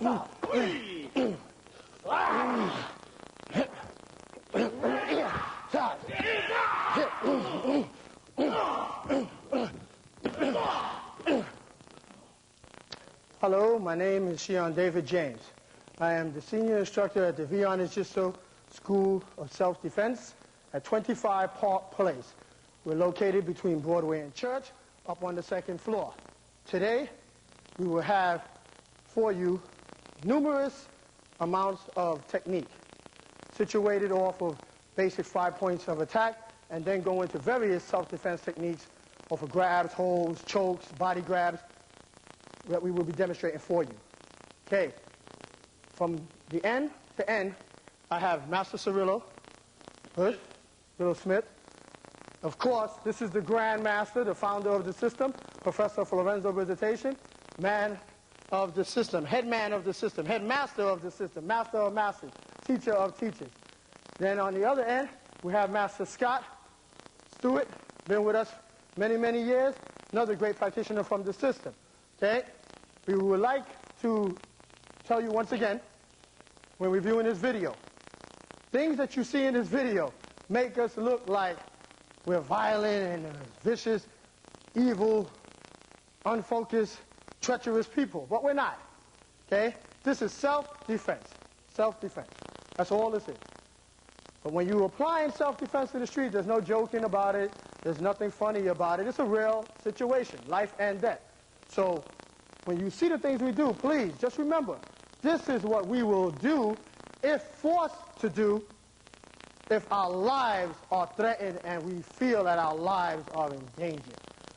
Hello, my name is Shion David James. I am the senior instructor at the Arnis Jitsu School of Self-Defense at 25 Park Place. We're located between Broadway and Church, up on the second floor. Today, we will have for you numerous amounts of technique, situated off of basic 5 points of attack, and then go into various self-defense techniques off of grabs, holds, chokes, body grabs, that we will be demonstrating for you. Okay, from the end to end, I have Master Cirillo, Little Smith. Of course, this is the Grand Master, the founder of the system, Professor Florenzo Visitation, man of the system, head man of the system, head master of the system, master of masters, teacher of teachers. Then on the other end, we have Master Scott Stewart, been with us many, many years, another great practitioner from the system. Okay? We would like to tell you once again, when reviewing this video, things that you see in this video make us look like we're violent and vicious, evil, unfocused, treacherous people, but we're not. Okay? This is self-defense. Self-defense. That's all this is. But when you're applying self-defense to the street, there's no joking about it. There's nothing funny about it. It's a real situation, life and death. So when you see the things we do, please just remember, this is what we will do if forced to do if our lives are threatened and we feel that our lives are in danger.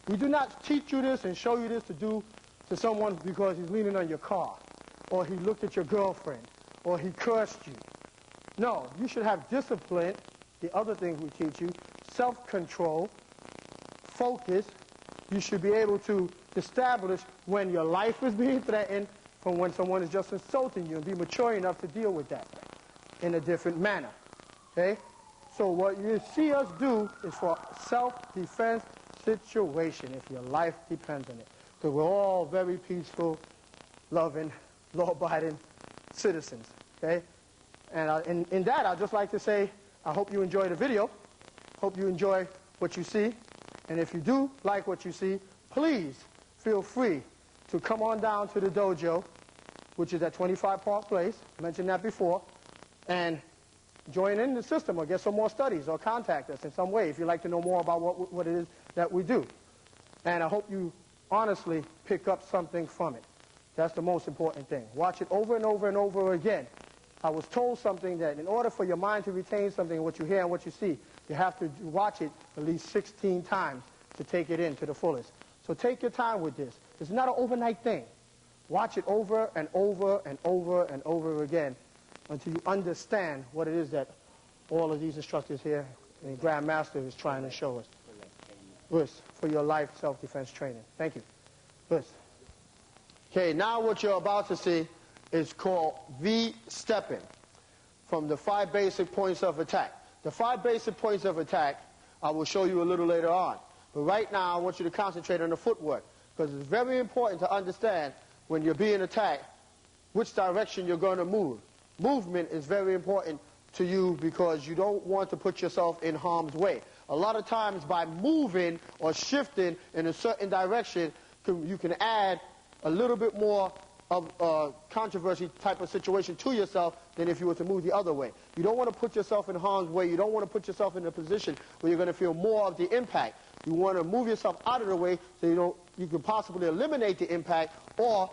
We do not teach you this and show you this to do to someone because he's leaning on your car, or he looked at your girlfriend, or he cursed you. No, you should have discipline, the other things we teach you, self-control, focus. You should be able to establish when your life is being threatened from when someone is just insulting you, and be mature enough to deal with that in a different manner. Okay? So what you see us do is for self-defense situation if your life depends on it. Because we're all very peaceful, loving, law-abiding citizens. Okay? And in that, I'd just like to say, I hope you enjoy the video. Hope you enjoy what you see. And if you do like what you see, please feel free to come on down to the dojo, which is at 25 Park Place. I mentioned that before. And join in the system or get some more studies or contact us in some way if you'd like to know more about what it is that we do. And I hope you honestly pick up something from it. That's the most important thing. Watch it over and over and over again. I was told something that in order for your mind to retain something, what you hear and what you see, you have to watch it at least 16 times to take it in to the fullest. So take your time with this. It's not an overnight thing. Watch it over and over and over and over again until you understand what it is that all of these instructors here and Grand Master is trying to show us. For your life self-defense training. Thank you. Okay, now what you're about to see is called V-stepping from the 5 basic points of attack. The 5 basic points of attack I will show you a little later on. But right now I want you to concentrate on the footwork, because it's very important to understand when you're being attacked which direction you're going to move. Movement is very important to you because you don't want to put yourself in harm's way. A lot of times by moving or shifting in a certain direction, you can add a little bit more of a controversy type of situation to yourself than if you were to move the other way. You don't want to put yourself in harm's way. You don't want to put yourself in a position where you're going to feel more of the impact. You want to move yourself out of the way so you can possibly eliminate the impact or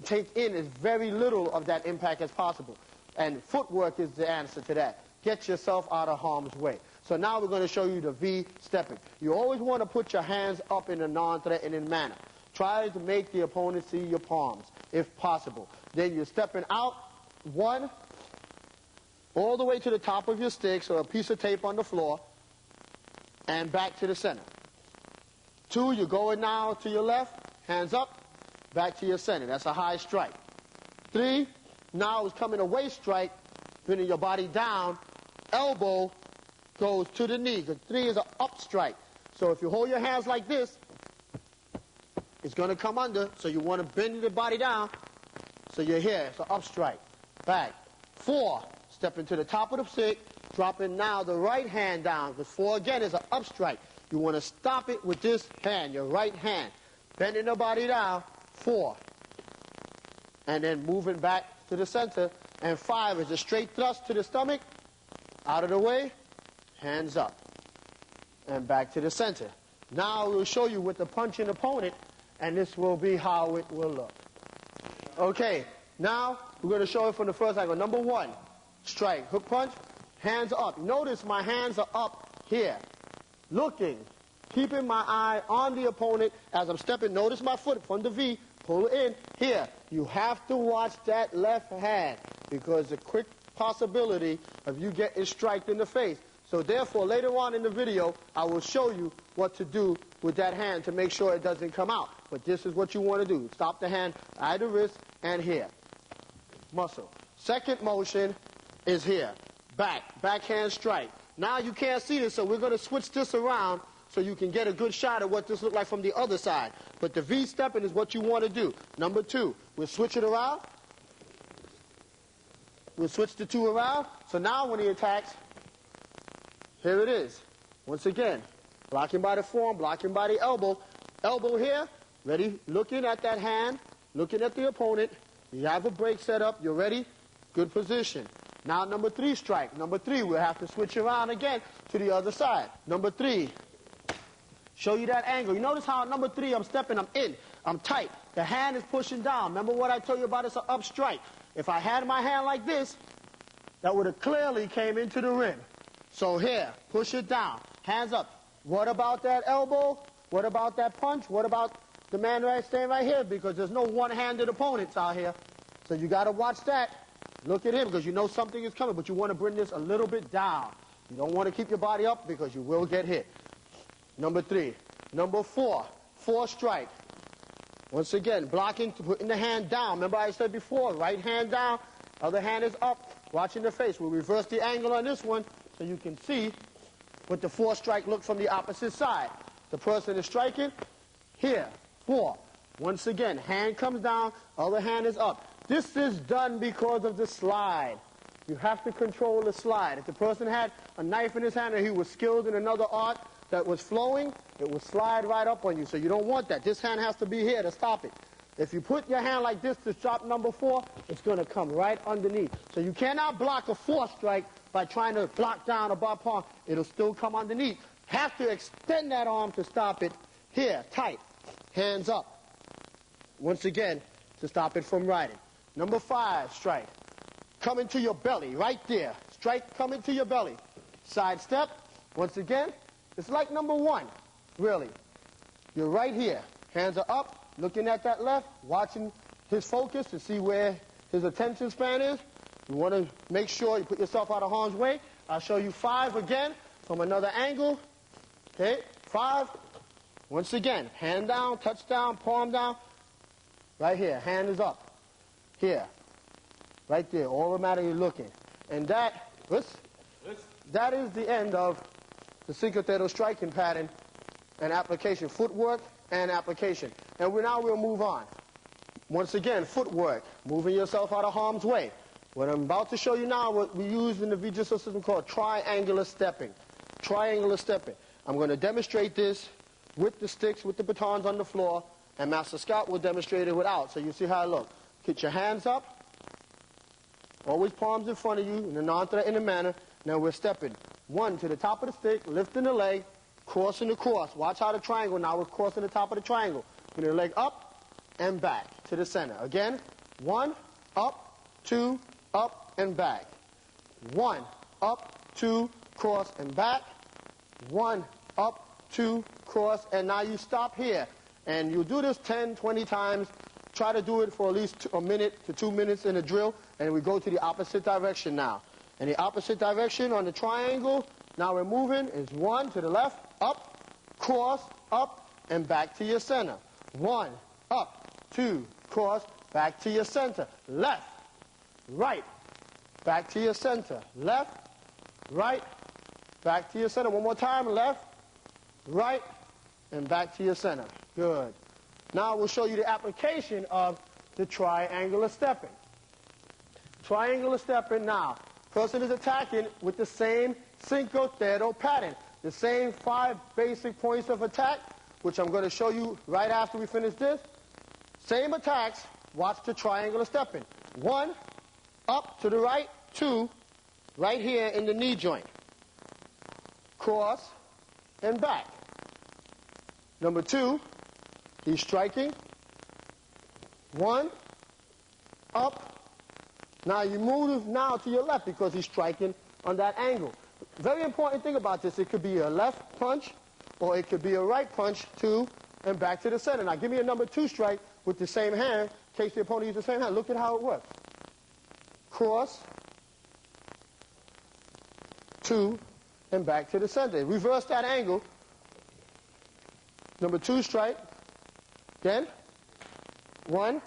take in as very little of that impact as possible. And footwork is the answer to that. Get yourself out of harm's way. So now we're going to show you the V-stepping. You always want to put your hands up in a non-threatening manner. Try to make the opponent see your palms, if possible. Then you're stepping out, 1, all the way to the top of your sticks or a piece of tape on the floor, and back to the center. 2, you're going now to your left, hands up, back to your center. That's a high strike. 3, now it's coming a waist strike, bringing your body down, elbow goes to the knee. The 3 is an up strike. So if you hold your hands like this, it's going to come under, so you want to bend the body down, So you're here. It's an up strike. Back. 4. Step into the top of the stick. Dropping now the right hand down. Because 4 again is an up strike. You want to stop it with this hand, your right hand. Bending the body down. 4. And then moving back to the center. And 5 is a straight thrust to the stomach. Out of the way. Hands up. And back to the center. Now we'll show you with the punching opponent. And this will be how it will look. Okay. Now we're going to show it from the first angle. Number 1. Strike. Hook punch. Hands up. Notice my hands are up here. Looking. Keeping my eye on the opponent as I'm stepping. Notice my foot from the V. Pull it in. Here. You have to watch that left hand because the quick possibility of you getting striked in the face. So therefore, later on in the video, I will show you what to do with that hand to make sure it doesn't come out. But this is what you want to do. Stop the hand at the wrist and here. Muscle. Second motion is here. Back. Backhand strike. Now you can't see this, so we're going to switch this around so you can get a good shot at what this looks like from the other side. But the V stepping is what you want to do. Number 2. We'll switch it around. We'll switch the 2 around. So now when he attacks, here it is. Once again, blocking by the forearm, blocking by the elbow. Elbow here, ready, looking at that hand, looking at the opponent. You have a break set up, you're ready, good position. Now number 3 strike. Number 3, we'll have to switch around again to the other side. Number 3, show you that angle. You notice how at number 3 I'm stepping, I'm in, I'm tight. The hand is pushing down. Remember what I told you about, it's an up strike. If I had my hand like this, that would have clearly came into the rim. So here, push it down, hands up. What about that elbow? What about that punch? What about the man staying right here? Because there's no one-handed opponents out here. So you got to watch that. Look at him because you know something is coming, but you want to bring this a little bit down. You don't want to keep your body up because you will get hit. Number 3. Number 4, 4 strike. Once again, blocking, putting the hand down. Remember I said before, right hand down, other hand is up, watching the face. We'll reverse the angle on this one so you can see what the 4 strike looks from the opposite side. The person is striking, here, 4. Once again, hand comes down, other hand is up. This is done because of the slide. You have to control the slide. If the person had a knife in his hand and he was skilled in another art that was flowing, it would slide right up on you. So you don't want that. This hand has to be here to stop it. If you put your hand like this to stop number 4, it's going to come right underneath. So you cannot block a 4 strike by trying to block down a bar palm. It'll still come underneath. Have to extend that arm to stop it. Here, tight. Hands up. Once again, to stop it from riding. Number 5, strike. Come into your belly, right there. Strike, come into your belly. Side step. Once again, it's like number 1, really. You're right here. Hands are up, looking at that left, watching his focus to see where his attention span is. You want to make sure you put yourself out of harm's way. I'll show you 5 again from another angle. Okay, 5. Once again, hand down, touch down, palm down. Right here, hand is up. Here. Right there, automatically looking. And that is the end of the cinco dedo striking pattern and application. Footwork and application. And now we'll move on. Once again, footwork. Moving yourself out of harm's way. What I'm about to show you now, what we use in the Jitsu system called triangular stepping. Triangular stepping. I'm going to demonstrate this with the sticks, with the batons on the floor, and Master Scott will demonstrate it without. So you see how I look. Get your hands up. Always palms in front of you in a non-threatening manner. Now we're stepping. 1 to the top of the stick, lifting the leg, crossing the cross. Watch how the triangle, now we're crossing the top of the triangle. Bring the leg up and back to the center. Again, 1, up, 2, up, and back. 1, up, 2, cross, and back. 1, up, 2, cross, and now you stop here. And you do this 10, 20 times. Try to do it for at least a minute to 2 minutes in a drill, and we go to the opposite direction now. And the opposite direction on the triangle, now we're moving, is 1 to the left, up, cross, up, and back to your center. 1, up, 2, cross, back to your center. Left, right, back to your center. Left, right, back to your center. One more time, left, right, and back to your center. Good. Now we'll show you the application of the triangular stepping. Triangular stepping now. Person is attacking with the same cinco dedo pattern. The same 5 basic points of attack, which I'm going to show you right after we finish this. Same attacks. Watch the triangular stepping. 1, up to the right. 2, right here in the knee joint. Cross and back. Number 2, he's striking. 1, up. Now you move now to your left because he's striking on that angle. Very important thing about this, it could be a left punch or it could be a right punch, 2, and back to the center. Now give me a number 2 strike with the same hand in case the opponent uses the same hand. Look at how it works. Cross, 2, and back to the center. Reverse that angle. Number 2 strike. Again. 1.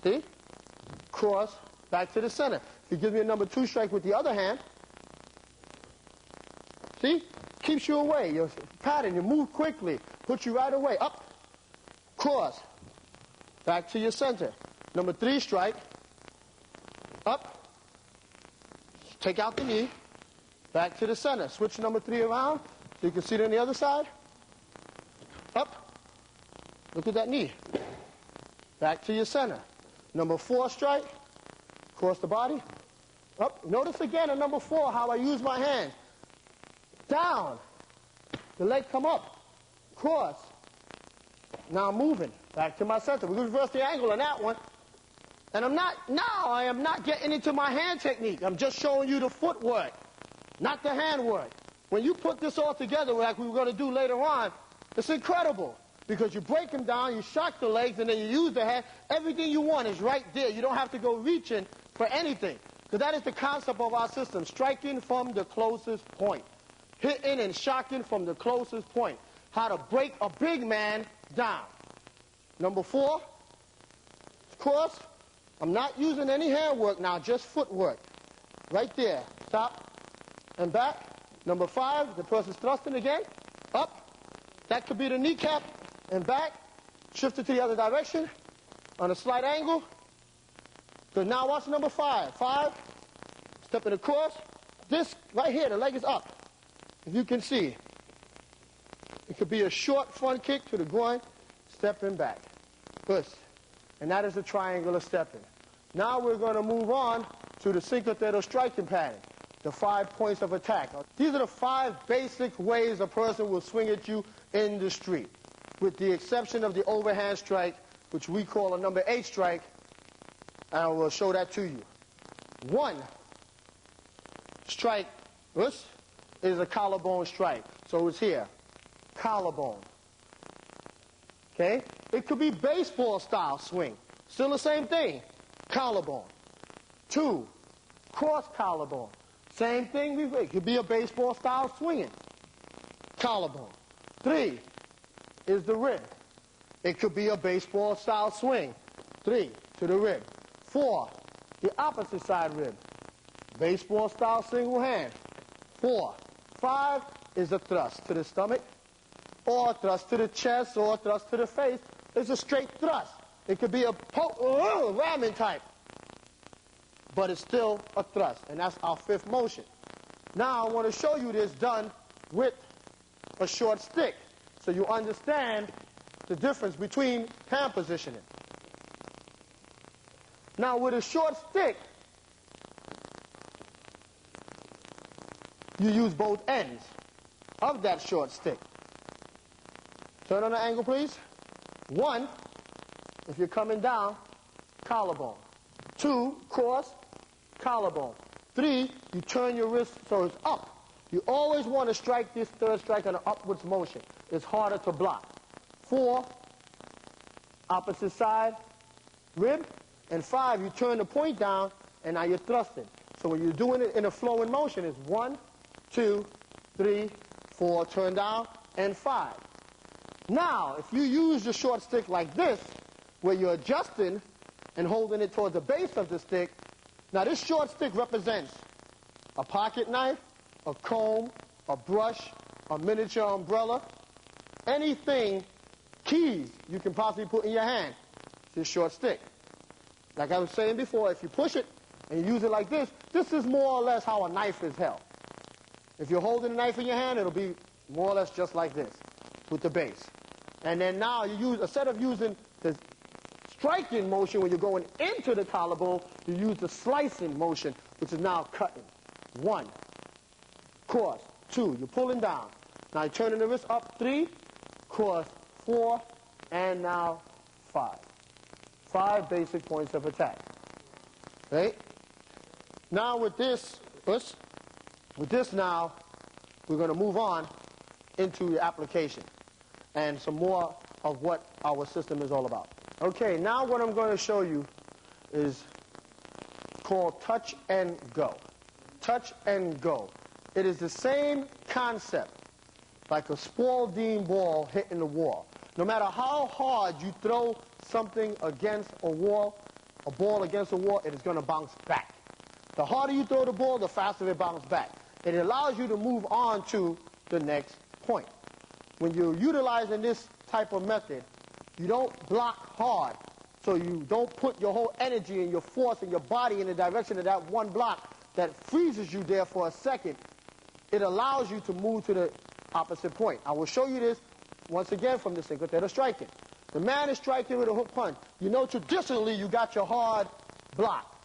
See? Cross, back to the center. If he gives me a number 2 strike with the other hand, see? Keeps you away. Your pattern, you move quickly. Puts you right away. Up. Cross. Back to your center. Number 3 strike. Up. Take out the knee. Back to the center. Switch number 3 around so you can see it on the other side. Up. Look at that knee. Back to your center. Number 4 strike. Cross the body. Up. Notice again on number 4 how I use my hands. Down. The leg come up. Cross. Now I'm moving. Back to my center. We're going to reverse the angle on that one. And I am not getting into my hand technique. I'm just showing you the footwork, not the hand work. When you put this all together like we were going to do later on, it's incredible. Because you break them down, you shock the legs, and then you use the hand. Everything you want is right there. You don't have to go reaching for anything. Because that is the concept of our system, striking from the closest point. Hitting and shocking from the closest point. How to break a big man down. Number 4, cross. I'm not using any hand work now, just footwork. Right there. Stop and back. Number 5, the person's thrusting again. Up. That could be the kneecap and back. Shift it to the other direction on a slight angle. So now watch number 5. 5, stepping across. This right here, the leg is up. If you can see, it could be a short front kick to the groin, stepping back. Push. And that is the triangular stepping. Now we're going to move on to the cinco dedo striking pattern, the 5 points of attack. These are the 5 basic ways a person will swing at you in the street, with the exception of the overhand strike, which we call a number 8 strike, and I will show that to you. 1 strike, this is a collarbone strike. So it's here, collarbone. Okay? It could be baseball style swing. Still the same thing, collarbone. 2, cross collarbone. Same thing, it could be a baseball style swinging. Collarbone. 3 is the rib. It could be a baseball style swing. 3 to the rib. 4, the opposite side rib. Baseball style single hand. 4. 5 is a thrust to the stomach, or thrust to the chest, or thrust to the face. It's a straight thrust. It could be a ramming type, but it's still a thrust, and that's our 5th motion. Now I want to show you this done with a short stick, so you understand the difference between hand positioning. Now with a short stick, you use both ends of that short stick. Turn on the angle, please. 1, if you're coming down, collarbone. 2, cross, collarbone. 3, you turn your wrist so it's up. You always want to strike this 3rd strike on an upwards motion. It's harder to block. 4, opposite side, rib. And 5, you turn the point down, and now you're thrusting. So when you're doing it in a flowing motion, it's 1, 2, 3, 4, turn down, and 5. Now, if you use the short stick like this, where you're adjusting and holding it towards the base of the stick, now this short stick represents a pocket knife, a comb, a brush, a miniature umbrella, anything keys you can possibly put in your hand is this short stick. Like I was saying before, if you push it and you use it like this is more or less how a knife is held. If you're holding a knife in your hand, it'll be more or less just like this with the base. And then now you use, instead of using the striking motion when you're going into the collarbone, you use the slicing motion, which is now cutting. 1, cross, 2, you're pulling down. Now you're turning the wrist up, 3, cross, 4, and now 5. 5 basic points of attack. Right? Now with this now, we're going to move on into the application and some more of what our system is all about. Okay, now what I'm going to show you is called touch and go. Touch and go. It is the same concept like a Spalding ball hitting the wall. No matter how hard you throw something against a wall, a ball against a wall, it is going to bounce back. The harder you throw the ball, the faster it bounces back. It allows you to move on to the next point. When you're utilizing this type of method, you don't block hard, so you don't put your whole energy and your force and your body in the direction of that one block that freezes you there for a second. It allows you to move to the opposite point. I will show you this once again from the single theta striking. The man is striking with a hook punch. You know traditionally you got your hard block,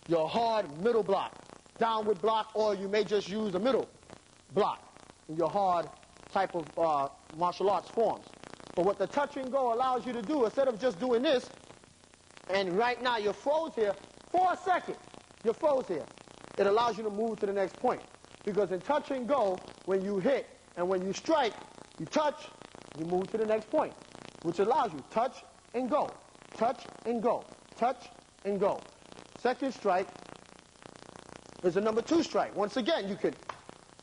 your hard middle block, downward block, or you may just use a middle block in your hard type of martial arts forms. But what the touch and go allows you to do, instead of just doing this, and right now you're froze here, for a second, you're froze here. It allows you to move to the next point. Because in touch and go, when you hit and when you strike, you touch, you move to the next point, which allows you touch and go, touch and go, touch and go. Second strike is a number 2 strike. Once again, you could,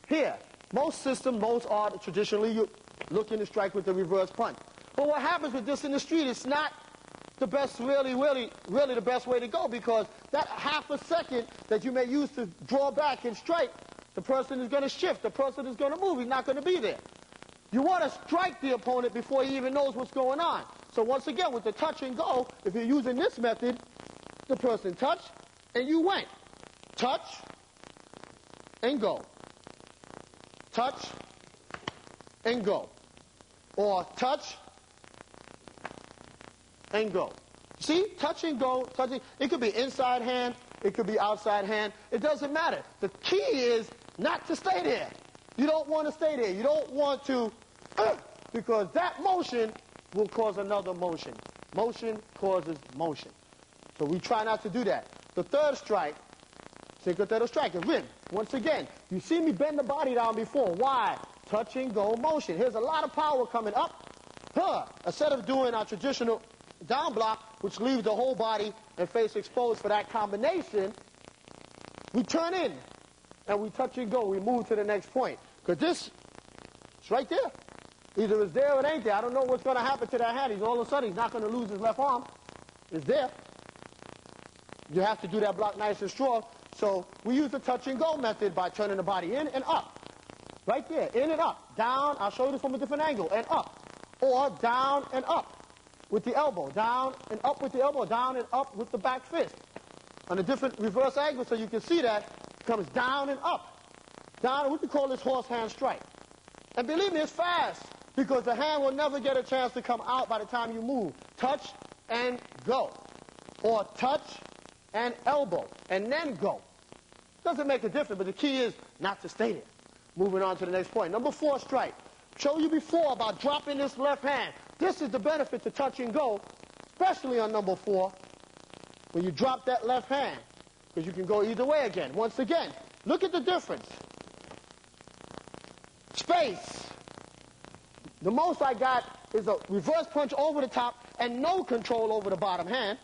here, most systems, most art, traditionally, you're looking to strike with the reverse punch. But what happens with this in the street, it's not the best, really the best way to go, because that half a second that you may use to draw back and strike, the person is going to shift, the person is going to move, he's not going to be there. You want to strike the opponent before he even knows what's going on. So once again, with the touch and go, if you're using this method, the person touched and you went. Touch and go. Touch and go. Or touch and go. See? Touch and go. Touching. It could be inside hand. It could be outside hand. It doesn't matter. The key is not to stay there. You don't want to stay there. You don't want to, because that motion will cause another motion. Motion causes motion. So we try not to do that. The third strike, single theta strike, is rib. Once again, you see me bend the body down before. Why? Touch and go motion. Here's a lot of power coming up. Instead of doing our traditional down block, which leaves the whole body and face exposed for that combination, we turn in and we touch and go. We move to the next point. Because this, it's right there. Either it's there or it ain't there. I don't know what's going to happen to that hand. All of a sudden, he's not going to lose his left arm. It's there. You have to do that block nice and strong. So we use the touch and go method by turning the body in and up. Right there, in and up. Down, I'll show you this from a different angle, and up. Or down and up with the elbow. Down and up with the elbow. Down and up with the back fist. On a different reverse angle so you can see that. It comes down and up. Down, we can call this horse hand strike. And believe me, it's fast, because the hand will never get a chance to come out by the time you move. Touch and go. Or touch and elbow, and then go. Doesn't make a difference, but the key is not to stay there. Moving on to the next point. Number 4 strike. Showed you before about dropping this left hand. This is the benefit to touch and go, especially on number 4, when you drop that left hand, because you can go either way again. Once again, look at the difference. Space. The most I got is a reverse punch over the top and no control over the bottom hand,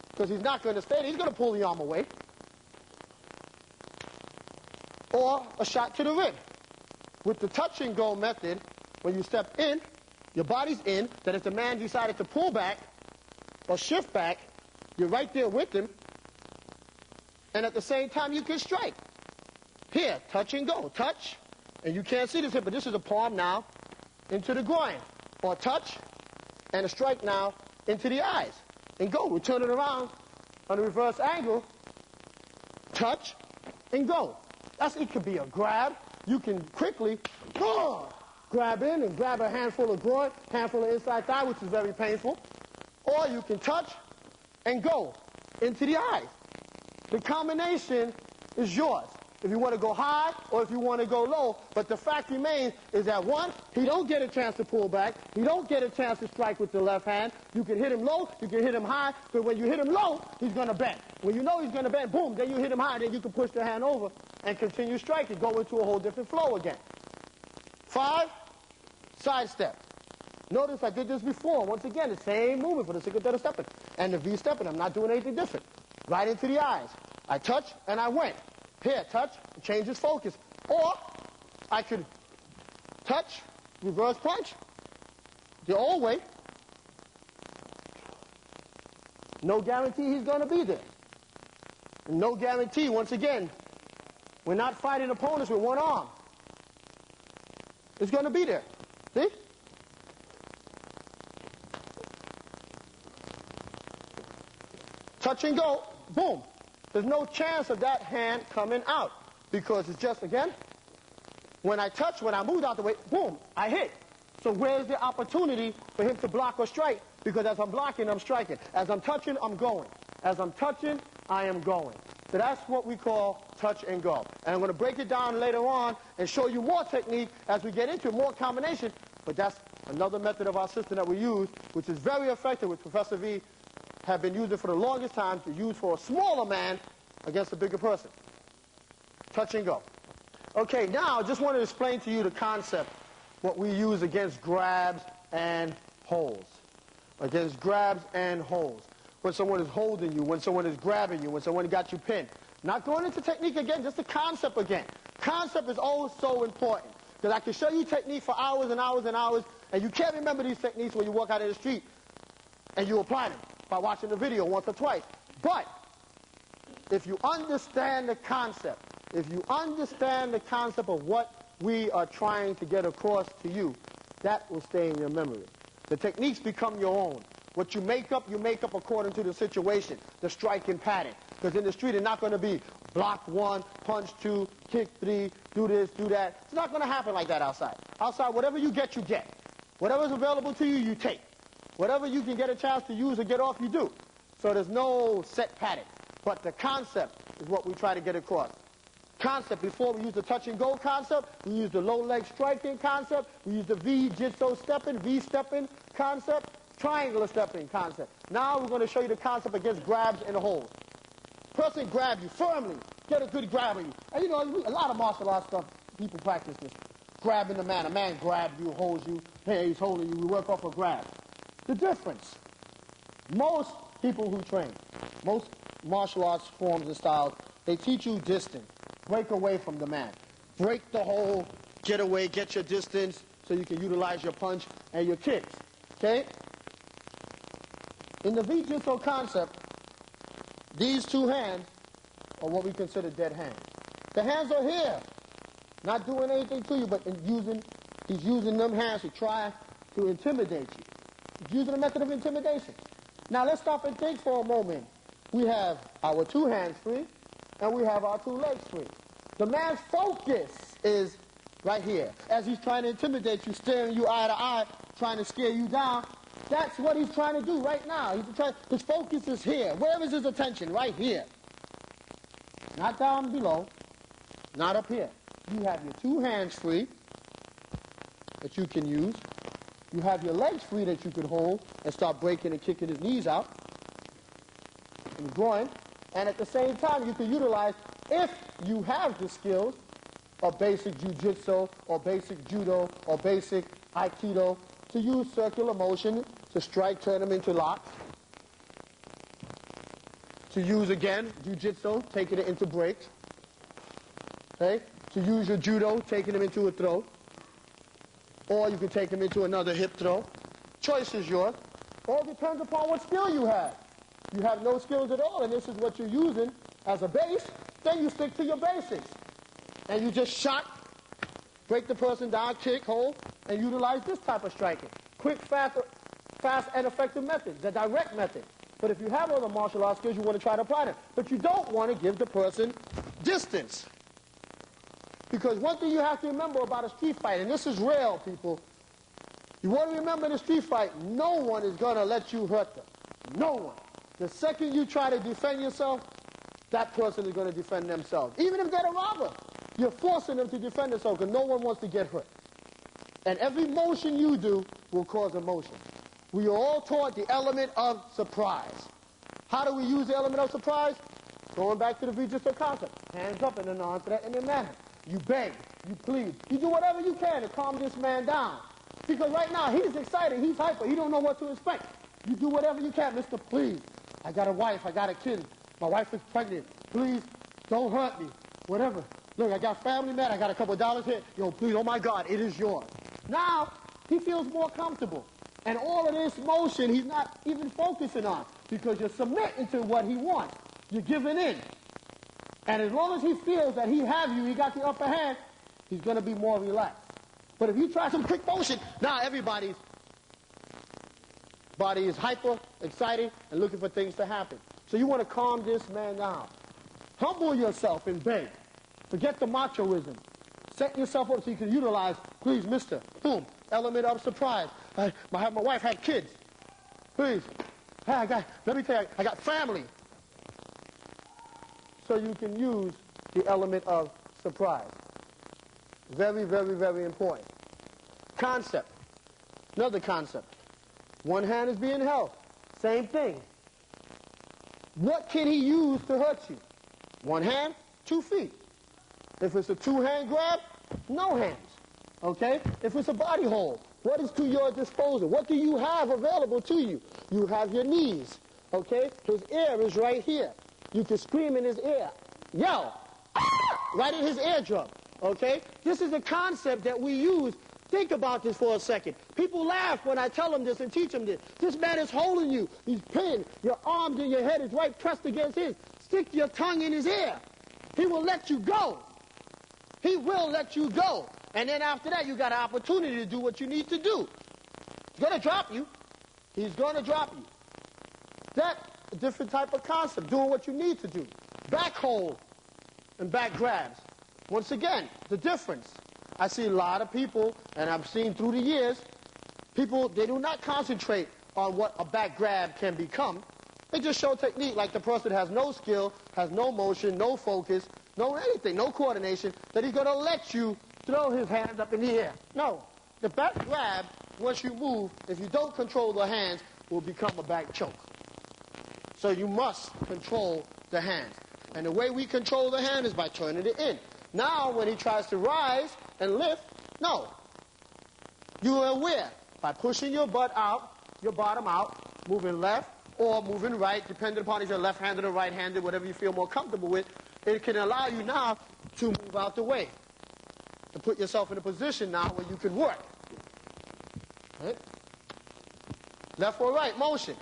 because he's not going to stay there. He's going to pull the arm away. Or a shot to the rib. With the touch and go method, when you step in, your body's in, that if the man decided to pull back or shift back, you're right there with him, and at the same time you can strike. Here, touch and go. Touch, and you can't see this here, but this is a palm now into the groin. Or touch and a strike now into the eyes. And go. We turn it around on the reverse angle, touch, and go. It could be a grab. You can quickly grab in and grab a handful of groin, handful of inside thigh, which is very painful. Or you can touch and go into the eyes. The combination is yours. If you want to go high or if you want to go low. But the fact remains is that, one, he don't get a chance to pull back. He don't get a chance to strike with the left hand. You can hit him low, you can hit him high, but when you hit him low, he's going to bend. When you know he's going to bend, boom, then you hit him high, then you can push the hand over and continue striking, go into a whole different flow again. 5, sidestep. Notice I did this before. Once again, the same movement for the single third stepping. And the V stepping, I'm not doing anything different. Right into the eyes. I touch and I went. Here, touch, change his focus. Or I could touch, reverse punch, the old way. No guarantee he's going to be there. No guarantee, once again, we're not fighting opponents with one arm. It's going to be there. See? Touch and go, boom. There's no chance of that hand coming out because it's just, again, when I touch, when I move out the way, boom, I hit. So where's the opportunity for him to block or strike? Because as I'm blocking, I'm striking. As I'm touching, I'm going. As I'm touching, I am going. So that's what we call touch and go. And I'm going to break it down later on and show you more technique as we get into more combination. But that's another method of our system that we use, which is very effective, which Professor V have been using for the longest time to use for a smaller man against a bigger person. Touch and go. Okay, now I just want to explain to you the concept, what we use against grabs and holds. Against grabs and holds. When someone is holding you, when someone is grabbing you, when someone got you pinned. Not going into technique again, just the concept again. Concept is always so important. Because I can show you technique for hours and hours and hours, and you can't remember these techniques when you walk out in the street and you apply them by watching the video once or twice. But if you understand the concept, if you understand the concept of what we are trying to get across to you, that will stay in your memory. The techniques become your own. What you make up according to the situation, the striking pattern. Because in the street, it's not going to be block 1, punch 2, kick 3, do this, do that. It's not going to happen like that outside. Outside, whatever you get, you get. Whatever's available to you, you take. Whatever you can get a chance to use or get off, you do. So there's no set pattern. But the concept is what we try to get across. Concept, before we use the touch and go concept, we use the low leg striking concept, we use the V Jitsu stepping, V stepping concept, triangular stepping concept. Now we're going to show you the concept against grabs and holds. Person grab you firmly, get a good grab of you. And you know, a lot of martial arts stuff, people practice this. Grabbing the man. A man grabs you, holds you, hey, he's holding you, we work off a grab. The difference, most people who train, most martial arts forms and styles, they teach you distance. Break away from the man. Break the hold, get away, get your distance so you can utilize your punch and your kicks. Okay? In the V-Jitsu concept, these two hands are what we consider dead hands. The hands are here, not doing anything to you, but he's using them hands to try to intimidate you. He's using a method of intimidation. Now let's stop and think for a moment. We have our two hands free, and we have our two legs free. The man's focus is right here. As he's trying to intimidate you, staring you eye to eye, trying to scare you down, that's what he's trying to do right now. His focus is here. Where is his attention? Right here. Not down below, not up here. You have your two hands free that you can use. You have your legs free that you can hold and start breaking and kicking his knees out and groin. And at the same time, you can utilize, if you have the skills of basic jiu-jitsu or basic judo or basic aikido, to use circular motion to strike, turn them into locks. To use, again, jiu-jitsu, taking it into breaks. Okay? To use your judo, taking them into a throw. Or you can take them into another hip throw. Choice is yours. All depends upon what skill you have. You have no skills at all, and this is what you're using as a base, then you stick to your basics. And you just shot, break the person down, kick, hold, and utilize this type of striking. Quick, fast fast and effective method, the direct method. But if you have other martial arts skills, you want to try to apply them. But you don't want to give the person distance. Because one thing you have to remember about a street fight, and this is real, people, you want to remember in a street fight, no one is going to let you hurt them. No one. The second you try to defend yourself, that person is going to defend themselves. Even if they're a robber, you're forcing them to defend themselves because no one wants to get hurt. And every motion you do will cause a motion. We are all taught the element of surprise. How do we use the element of surprise? Going back to the Jitsu concept. Hands up in a non-threatening manner. You beg, you plead. You do whatever you can to calm this man down. Because right now, he's excited, he's hyper, he don't know what to expect. You do whatever you can, Mr. Please. I got a wife, I got a kid. My wife is pregnant. Please, don't hurt me. Whatever. Look, I got family, man, I got a couple of dollars here. Yo, please, oh my God, it is yours. Now, he feels more comfortable. And all of this motion, he's not even focusing on. Because you're submitting to what he wants. You're giving in. And as long as he feels that he have you, he got the upper hand, he's going to be more relaxed. But if you try some quick motion, now everybody's body is hyper, excited, and looking for things to happen. So you want to calm this man down. Humble yourself and beg. Forget the machoism. Set yourself up so you can utilize, please, mister, boom, element of surprise. My wife had kids. Please. Hey, let me tell you, I got family. So you can use the element of surprise. Very, very, very important. Concept. Another concept. One hand is being held. Same thing. What can he use to hurt you? One hand, 2 feet. If it's a two-hand grab, no hands. Okay? If it's a body hold, what is to your disposal? What do you have available to you? You have your knees. Okay? His ear is right here. You can scream in his ear. Yell. Ah! Right in his eardrum. Okay? This is a concept that we use. Think about this for a second. People laugh when I tell them this and teach them this. This man is holding you. He's pinned. Your arms and your head is right pressed against his. Stick your tongue in his ear. He will let you go. He will let you go. And then after that, you got an opportunity to do what you need to do. He's going to drop you. He's going to drop you. That's a different type of concept, doing what you need to do. Back hold and back grabs. Once again, the difference. I see a lot of people, and I've seen through the years, people, they do not concentrate on what a back grab can become. They just show technique like the person has no skill, has no motion, no focus, no anything, no coordination, that he's going to let you throw his hands up in the air. No. The back grab, once you move, if you don't control the hands, will become a back choke. So you must control the hands. And the way we control the hand is by turning it in. Now, when he tries to rise and lift, no. You are aware by pushing your butt out, your bottom out, moving left or moving right, depending upon if you're left-handed or right-handed, whatever you feel more comfortable with, it can allow you now to move out the way and put yourself in a position now where you can work. Right? Left or right motion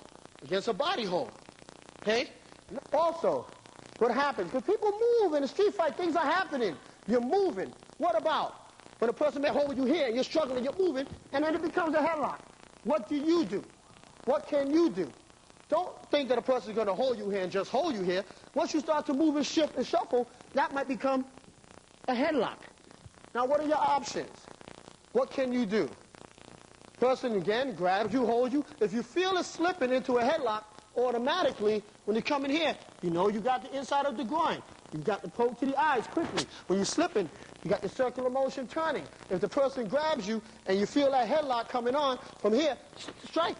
against a body hold. Okay? Also, what happens? Because people move in a street fight, things are happening. You're moving. What about when a person may hold you here and you're struggling, you're moving, and then it becomes a headlock? What do you do? What can you do? Don't think that a person is going to hold you here and just hold you here. Once you start to move and shift and shuffle, that might become a headlock. Now, what are your options? What can you do? Person, again, grabs you, holds you. If you feel it slipping into a headlock, automatically, when you come in here, you know you got the inside of the groin. You got the poke to the eyes quickly. When you're slipping, you got the circular motion turning. If the person grabs you and you feel that headlock coming on from here, strike.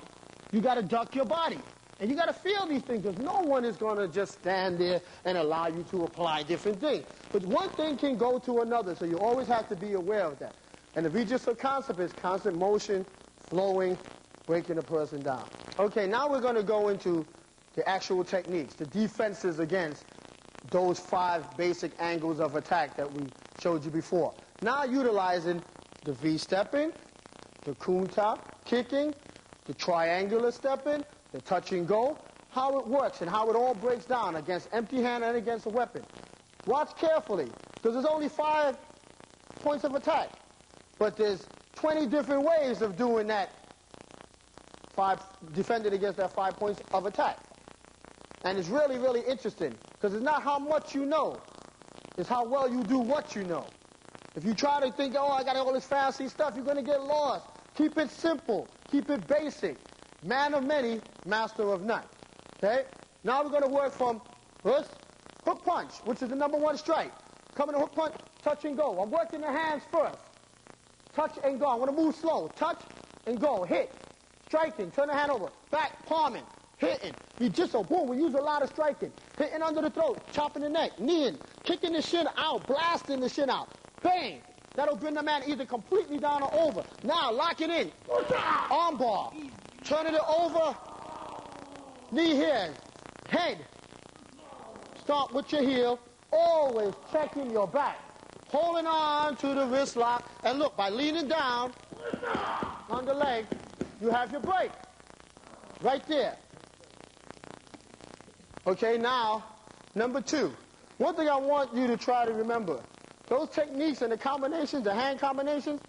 You got to duck your body. And you got to feel these things because no one is going to just stand there and allow you to apply different things. But one thing can go to another, so you always have to be aware of that. And the Jitsu concept is constant motion, flowing, breaking the person down. Okay, now we're going to go into the actual techniques, the defenses against those 5 basic angles of attack that we showed you before. Now utilizing the V-stepping, the kunta kicking, the triangular stepping, the touch and go, how it works and how it all breaks down against empty hand and against a weapon. Watch carefully, because there's only 5 points of attack. But there's 20 different ways of doing that defended against that 5 points of attack. And it's really, really interesting because it's not how much you know, it's how well you do what you know. If you try to think, oh, I got all this fancy stuff, you're going to get lost. Keep it simple. Keep it basic. Man of many, master of none. Okay? Now we're going to work from first, hook punch, which is the #1 strike. Coming to hook punch, touch and go. I'm working the hands first. Touch and go. I want to move slow. Touch and go. Hit. Striking. Turn the hand over. Back. Palming. Hitting. Jitsu. Boom. We use a lot of striking. Hitting under the throat. Chopping the neck. Kneeing. Kicking the shin out. Blasting the shin out. Bang. That'll bring the man either completely down or over. Now, lock it in. Arm bar. Turning it over. Knee here. Head. Start with your heel. Always checking your back. Holding on to the wrist lock. And look, by leaning down on the leg, you have your break. Right there. Okay, now, #2. One thing I want you to try to remember. Those techniques and the combinations, the hand combinations,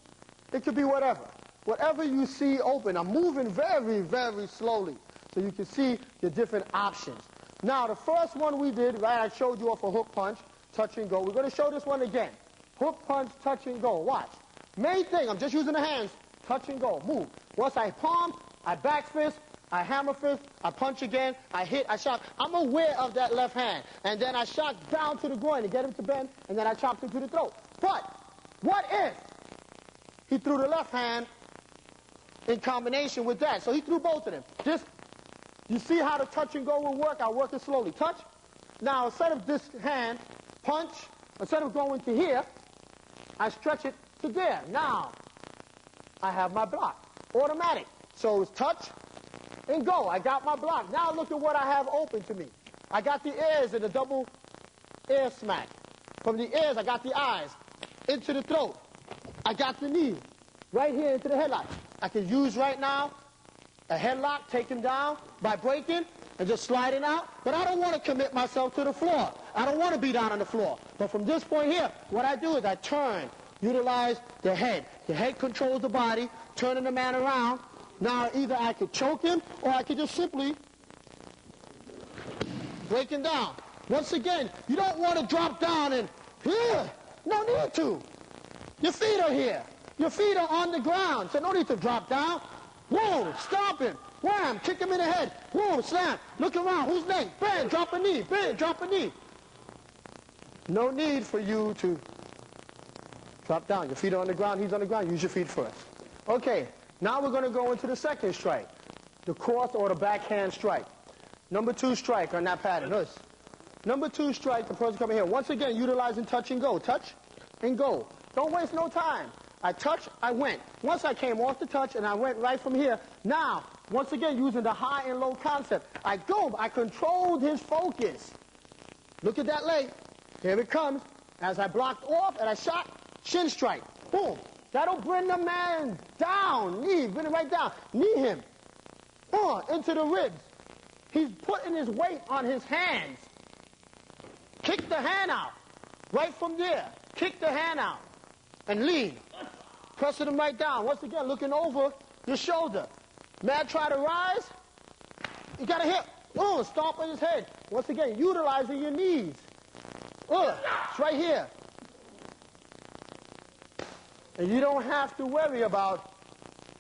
it could be whatever. Whatever you see open. I'm moving very, very slowly so you can see the different options. Now, the first one we did, right, I showed you off a hook punch, touch and go. We're going to show this one again. Hook punch, touch and go. Watch. Main thing, I'm just using the hands. Touch and go. Move. Once I palm, I back fist, I hammer fist, I punch again, I hit, I shock. I'm aware of that left hand. And then I shock down to the groin to get him to bend, and then I chop him to the throat. But what if he threw the left hand in combination with that? So he threw both of them. Just, you see how the touch and go will work? I'll work it slowly. Touch. Now, instead of this hand, punch, instead of going to here, I stretch it to there. Now, I have my block. Automatic. So it's touch and go. I got my block. Now look at what I have open to me. I got the ears in a double air smack. From the ears, I got the eyes. Into the throat. I got the knee. Right here into the headlock. I can use right now a headlock, take him down by breaking and just sliding out. But I don't want to commit myself to the floor. I don't want to be down on the floor. But from this point here, what I do is I turn, utilize the head. The head controls the body, turning the man around. Now either I could choke him or I could just simply break him down. Once again, you don't want to drop down and here. No need to. Your feet are here. Your feet are on the ground, so no need to drop down. Whoa, stop him. Wham, kick him in the head. Whoa, slam. Look around. Who's next? Bang, drop a knee. Bang, drop a knee. No need for you to drop down. Your feet are on the ground. He's on the ground. Use your feet first. Okay, now we're going to go into the second strike, the cross or the backhand strike. #2 strike on that pattern. Notice. #2 strike, the person coming here. Once again, utilizing touch and go. Touch and go. Don't waste no time. I touch, I went. Once I came off the touch and I went right from here. Now, once again, using the high and low concept. I go, I controlled his focus. Look at that leg. Here it comes. As I blocked off and I shot, shin strike. Boom. That'll bring the man down. Knee, bring him right down. Knee him. Into the ribs. He's putting his weight on his hands. Kick the hand out. Right from there. Kick the hand out. And lean. Pressing him right down. Once again, looking over your shoulder. Man try to rise. You got to hit. Stomp on his head. Once again, utilizing your knees. It's right here. And you don't have to worry about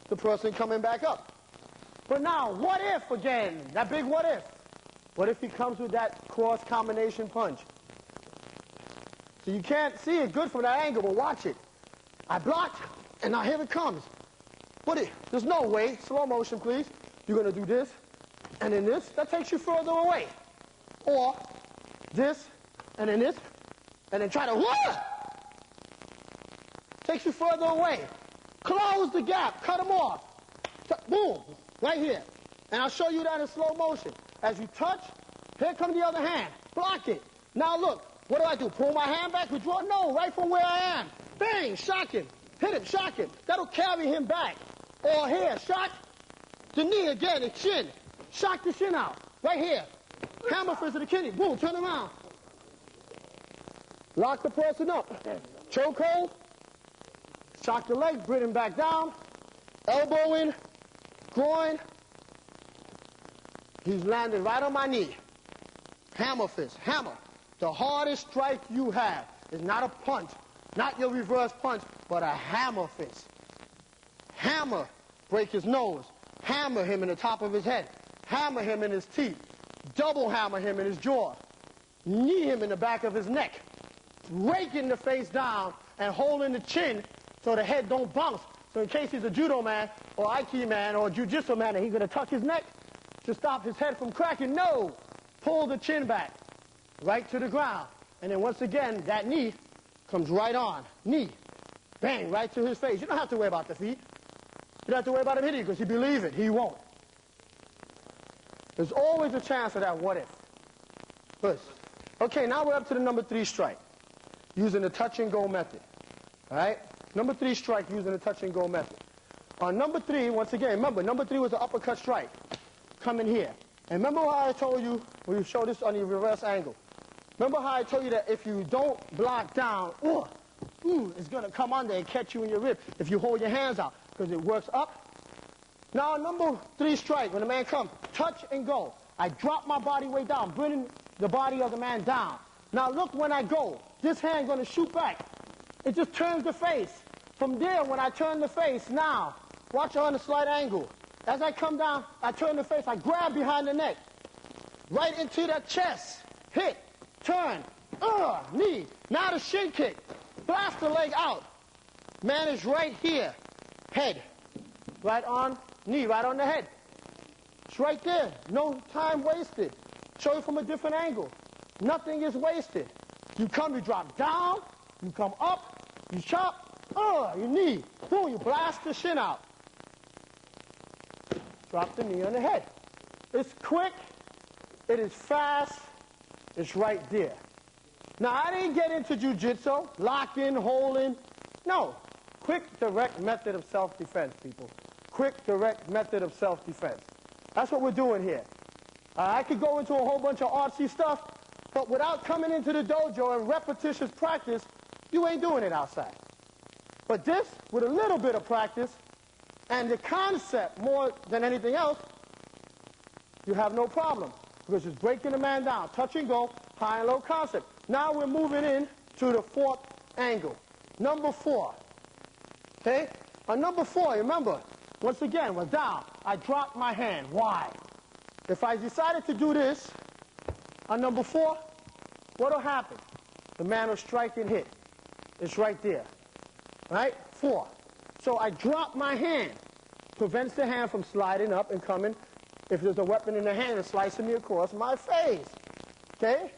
the person coming back up. But now, what if again? That big what if? What if he comes with that cross combination punch? So you can't see it good from that angle, but watch it. I blocked, and now here it comes. There's no way. Slow motion, please. You're going to do this, and then this. That takes you further away. Or this, and then this, and then try to... Takes you further away. Close the gap. Cut him off. Boom. Right here. And I'll show you that in slow motion. As you touch, here comes the other hand. Block it. Now look. What do? Pull my hand back? Withdraw? No. Right from where I am. Bang. Shock him. Hit him. Shock him. That'll carry him back. Or here. Shock the knee again. The chin. Shock the shin out. Right here. Hammer fist to the kidney. Boom. Turn around. Lock the person up. Choke hold. Shock the leg, bring him back down, elbow in, groin, He's landing right on my knee. Hammer fist, hammer. The hardest strike you have is not a punch, not your reverse punch, but a hammer fist. Hammer, break his nose. Hammer him in the top of his head. Hammer him in his teeth. Double hammer him in his jaw. Knee him in the back of his neck. Raking the face down and holding the chin so the head don't bounce. So in case he's a judo man or Aikido man or a jiu-jitsu man and he's going to touch his neck to stop his head from cracking, no. Pull the chin back, right to the ground. And then once again, that knee comes right on. Knee, bang, right to his face. You don't have to worry about the feet. You don't have to worry about him hitting you because he believes it. He won't. There's always a chance of that what if. First. Okay, now we're up to the number 3 strike, using the touch and go method. All right? Number 3 strike using the touch and go method. On number 3, once again, remember, number 3 was the uppercut strike. Coming here. And remember how I told you, when you show this on the reverse angle, remember how I told you that if you don't block down, it's going to come under and catch you in your rib if you hold your hands out, because it works up. Now, number 3 strike, when the man comes, touch and go. I drop my body weight down, bringing the body of the man down. Now, look when I go. This hand's going to shoot back. It just turns the face. From there, when I turn the face, now, watch on the slight angle. As I come down, I turn the face. I grab behind the neck, right into the chest. Hit, turn, knee. Now the shin kick. Blast the leg out. Man is right here. Head, right on, knee, right on the head. It's right there. No time wasted. Show you from a different angle. Nothing is wasted. You come, you drop down, you come up, you chop, your knee. Boom, you blast the shin out. Drop the knee on the head. It's quick, it is fast, it's right there. Now, I didn't get into jiu-jitsu, locking, holding. No. Quick, direct method of self-defense, people. Quick, direct method of self-defense. That's what we're doing here. I could go into a whole bunch of artsy stuff, but without coming into the dojo and repetitious practice, you ain't doing it outside. But this, with a little bit of practice, and the concept more than anything else, you have no problem. Because it's breaking the man down. Touch and go, high and low concept. Now we're moving in to the 4th angle. Number 4. Okay? On number 4, remember, once again, we're down. I dropped my hand. Why? If I decided to do this on number 4, what will happen? The man will strike and hit. It's right there. Right? 4. So I drop my hand. Prevents the hand from sliding up and coming, if there's a weapon in the hand, and slicing me across my face. Okay?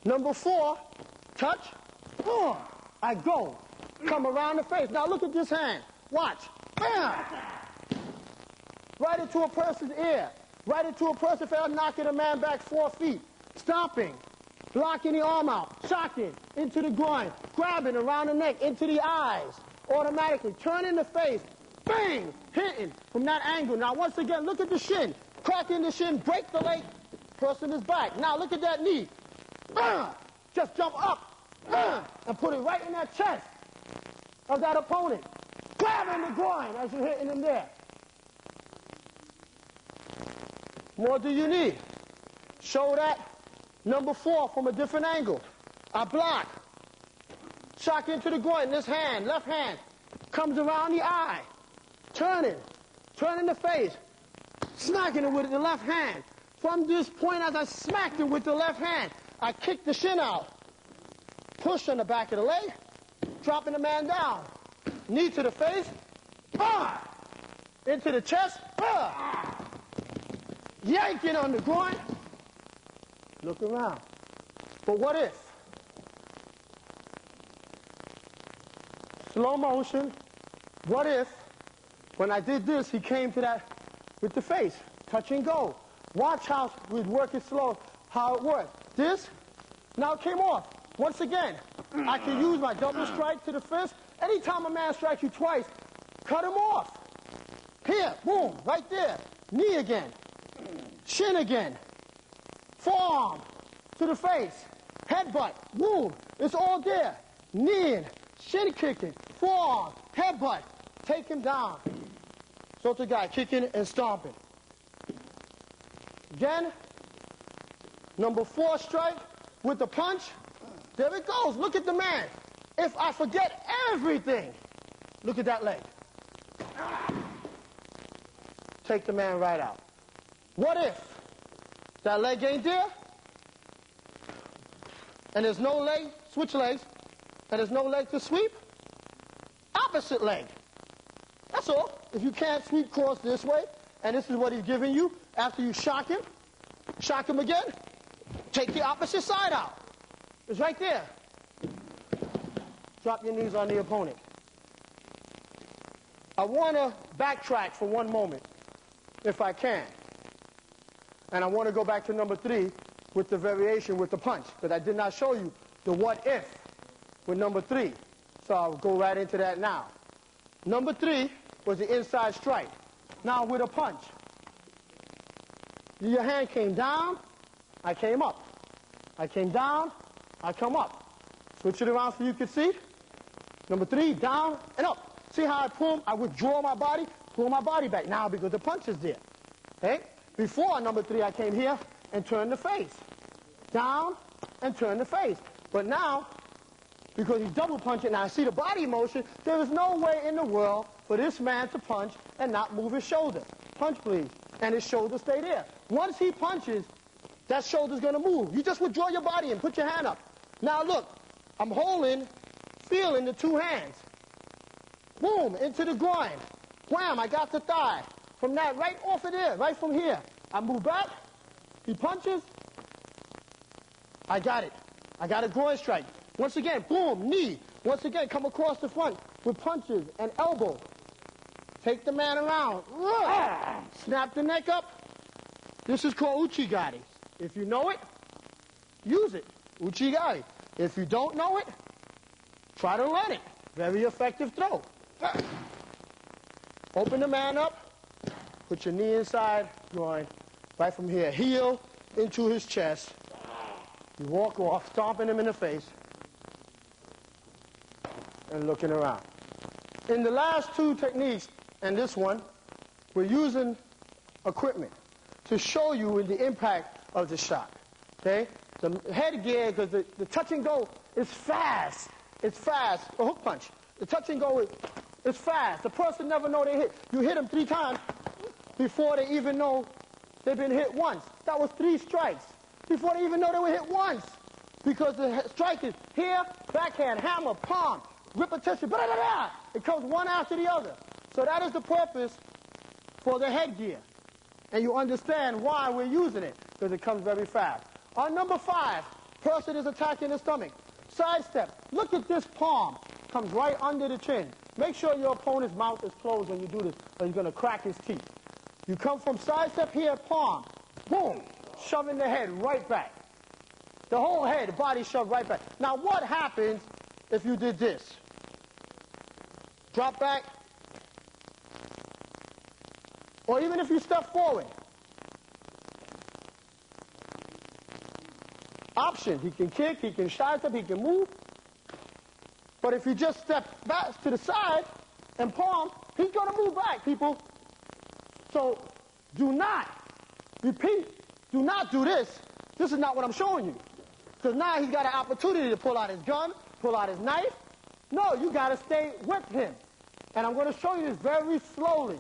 Number 4, touch. I go. Come around the face. Now look at this hand. Watch. Bam! Right into a person's ear. Right into a person's face, knocking a man back 4 feet. Stomping. Blocking the arm out. Shocking. Into the groin. Grabbing around the neck. Into the eyes. Automatically. Turning the face. Bang! Hitting from that angle. Now once again, look at the shin. Cracking the shin. Break the leg. Person is back. Now look at that knee. Just jump up. And put it right in that chest of that opponent. Grabbing the groin as you're hitting him there. More do you need? Show that number 4 from a different angle. I block. Shock into the groin. This hand, left hand, comes around the eye. Turning the face. Smacking it with the left hand. From this point, as I smacked it with the left hand, I kick the shin out. Push on the back of the leg. Dropping the man down. Knee to the face. Into the chest. Yanking on the groin. Look around. But what if? Slow motion. What if, when I did this, he came to that with the face. Touch and go. Watch how we work it slow, how it worked. This, now it came off. Once again, I can use my double strike to the fist. Anytime a man strikes you twice, cut him off. Here, boom, right there. Knee again. Shin again. Forearm to the face. Headbutt, boom. It's all there. Knee, shin kicking, forearm, headbutt. Take him down. So it's a guy kicking and stomping. Again, number 4 strike with the punch. There it goes. Look at the man. If I forget everything, look at that leg. Take the man right out. What if that leg ain't there, and there's no leg, switch legs, and there's no leg to sweep? Opposite leg. That's all. If you can't sweep cross this way, and this is what he's giving you, after you shock him again, take the opposite side out. It's right there. Drop your knees on the opponent. I want to backtrack for one moment, if I can. And I want to go back to number 3 with the variation with the punch, because I did not show you the what if with number 3. So I'll go right into that now. Number 3 was the inside strike. Now with a punch. Your hand came down, I came up. I came down, I come up. Switch it around so you can see. Number 3, down and up. See how I pull, I withdraw my body, pull my body back. Now because the punch is there. Okay? Before number 3, I came here and turned the face. Down and turn the face. But now, because he's double punching, and I see the body motion, there is no way in the world for this man to punch and not move his shoulder. Punch, please. And his shoulder stay there. Once he punches, that shoulder's going to move. You just withdraw your body and put your hand up. Now look, I'm holding, feeling the 2 hands. Boom, into the groin. Wham, I got the thigh. From that, right off of there, right from here. I move back, he punches, I got it. I got a groin strike. Once again, boom, knee. Once again, come across the front with punches and elbow. Take the man around. Snap the neck up. This is called uchigari. If you know it, use it. Uchigari. If you don't know it, try to learn it. Very effective throw. Open the man up. Put your knee inside, groin, right from here. Heel into his chest. You walk off, stomping him in the face, and looking around. In the last 2 techniques, and this one, we're using equipment to show you the impact of the shot. Okay? The headgear, because the touch and go is fast. It's fast. A hook punch. The touch and go is fast. The person never know they hit. You hit them 3 times before they even know they've been hit once. That was 3 strikes. Before they even know they were hit once. Because the strike is here, backhand, hammer, palm, repetition, blah, blah, blah. It comes one after the other. So that is the purpose for the headgear. And you understand why we're using it, because it comes very fast. On number 5, person is attacking the stomach. Sidestep. Look at this palm. Comes right under the chin. Make sure your opponent's mouth is closed when you do this, or he's going to crack his teeth. You come from sidestep here, palm. Boom. Shoving the head right back. The whole head, body shoved right back. Now what happens if you did this? Drop back. Or even if you step forward. Option. He can kick, he can sidestep, he can move. But if you just step back to the side and palm, he's going to move back, people. So do not, repeat, do not do this. This is not what I'm showing you. Because now he's got an opportunity to pull out his gun, pull out his knife. No, you got to stay with him. And I'm going to show you this very slowly.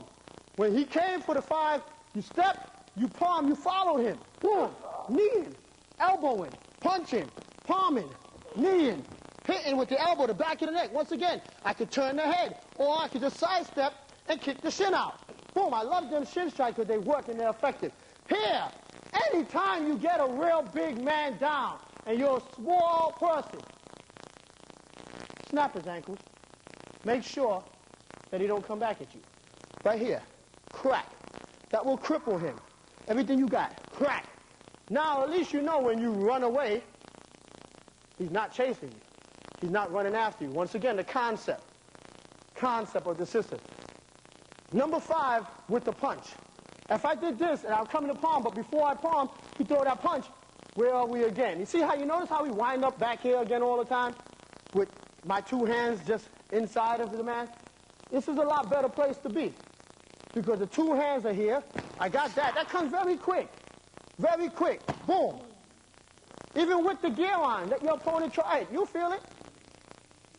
When he came for the 5, you step, you palm, you follow him. Boom, kneeing, elbowing, punching, palming, kneeing, hitting with the elbow, the back of the neck. Once again, I could turn the head, or I could just sidestep and kick the shin out. Boom, I love them shin strikes because they work and they're effective. Here, anytime you get a real big man down and you're a small person, snap his ankles. Make sure that he don't come back at you. Right here, crack. That will cripple him. Everything you got, crack. Now, at least you know when you run away, he's not chasing you. He's not running after you. Once again, the concept of the system. Number 5, with the punch. If I did this, and I'll come in the palm, but before I palm, he throw that punch, where are we again? You see how, you notice how we wind up back here again all the time? With my 2 hands just inside of the man? This is a lot better place to be. Because the 2 hands are here. I got that. That comes very quick. Very quick. Boom. Even with the gear on, let your opponent try it. You'll feel it.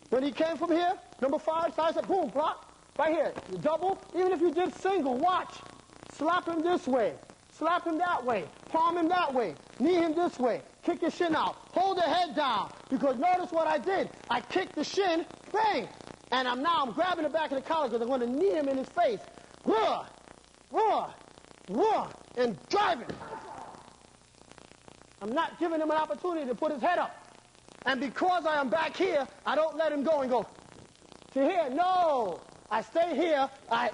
When he came from here, number 5, side step, boom, block. Right here, double. Even if you did single, watch. Slap him this way. Slap him that way. Palm him that way. Knee him this way. Kick your shin out. Hold the head down. Because notice what I did. I kicked the shin, bang. And I'm grabbing the back of the collar because I'm going to knee him in his face. Roar, roar, roar, and drive him. I'm not giving him an opportunity to put his head up. And because I am back here, I don't let him go and go to here. No. I stay here. I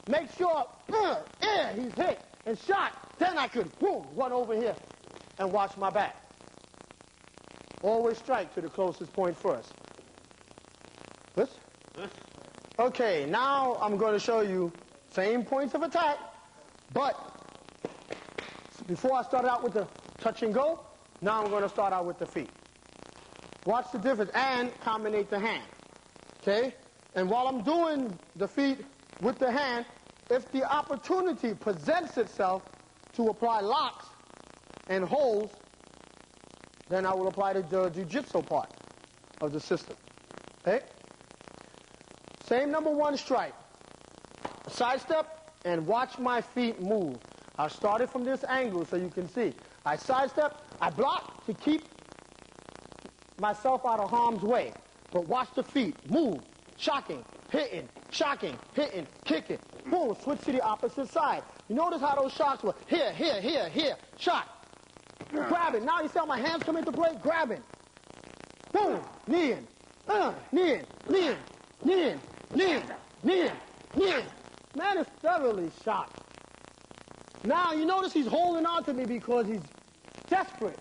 make sure he's hit and shot. Then I could, boom, run over here and watch my back. Always strike to the closest point first. This? Okay, now I'm going to show you same points of attack, but before I start out with the touch and go, now I'm going to start out with the feet. Watch the difference and combine the hand. Okay? And while I'm doing the feet with the hand, if the opportunity presents itself to apply locks and holds, then I will apply the jiu-jitsu part of the system. Okay? Same number 1 strike. Sidestep and watch my feet move. I started from this angle so you can see. I sidestep, I block to keep myself out of harm's way. But watch the feet move. Shocking, hitting, kicking. Boom, switch to the opposite side. You notice how those shots were here, shot. Grab it. Now you see how my hands come into play? Grab it. Boom, knee in. Man is thoroughly shot. Now you notice he's holding on to me because he's desperate.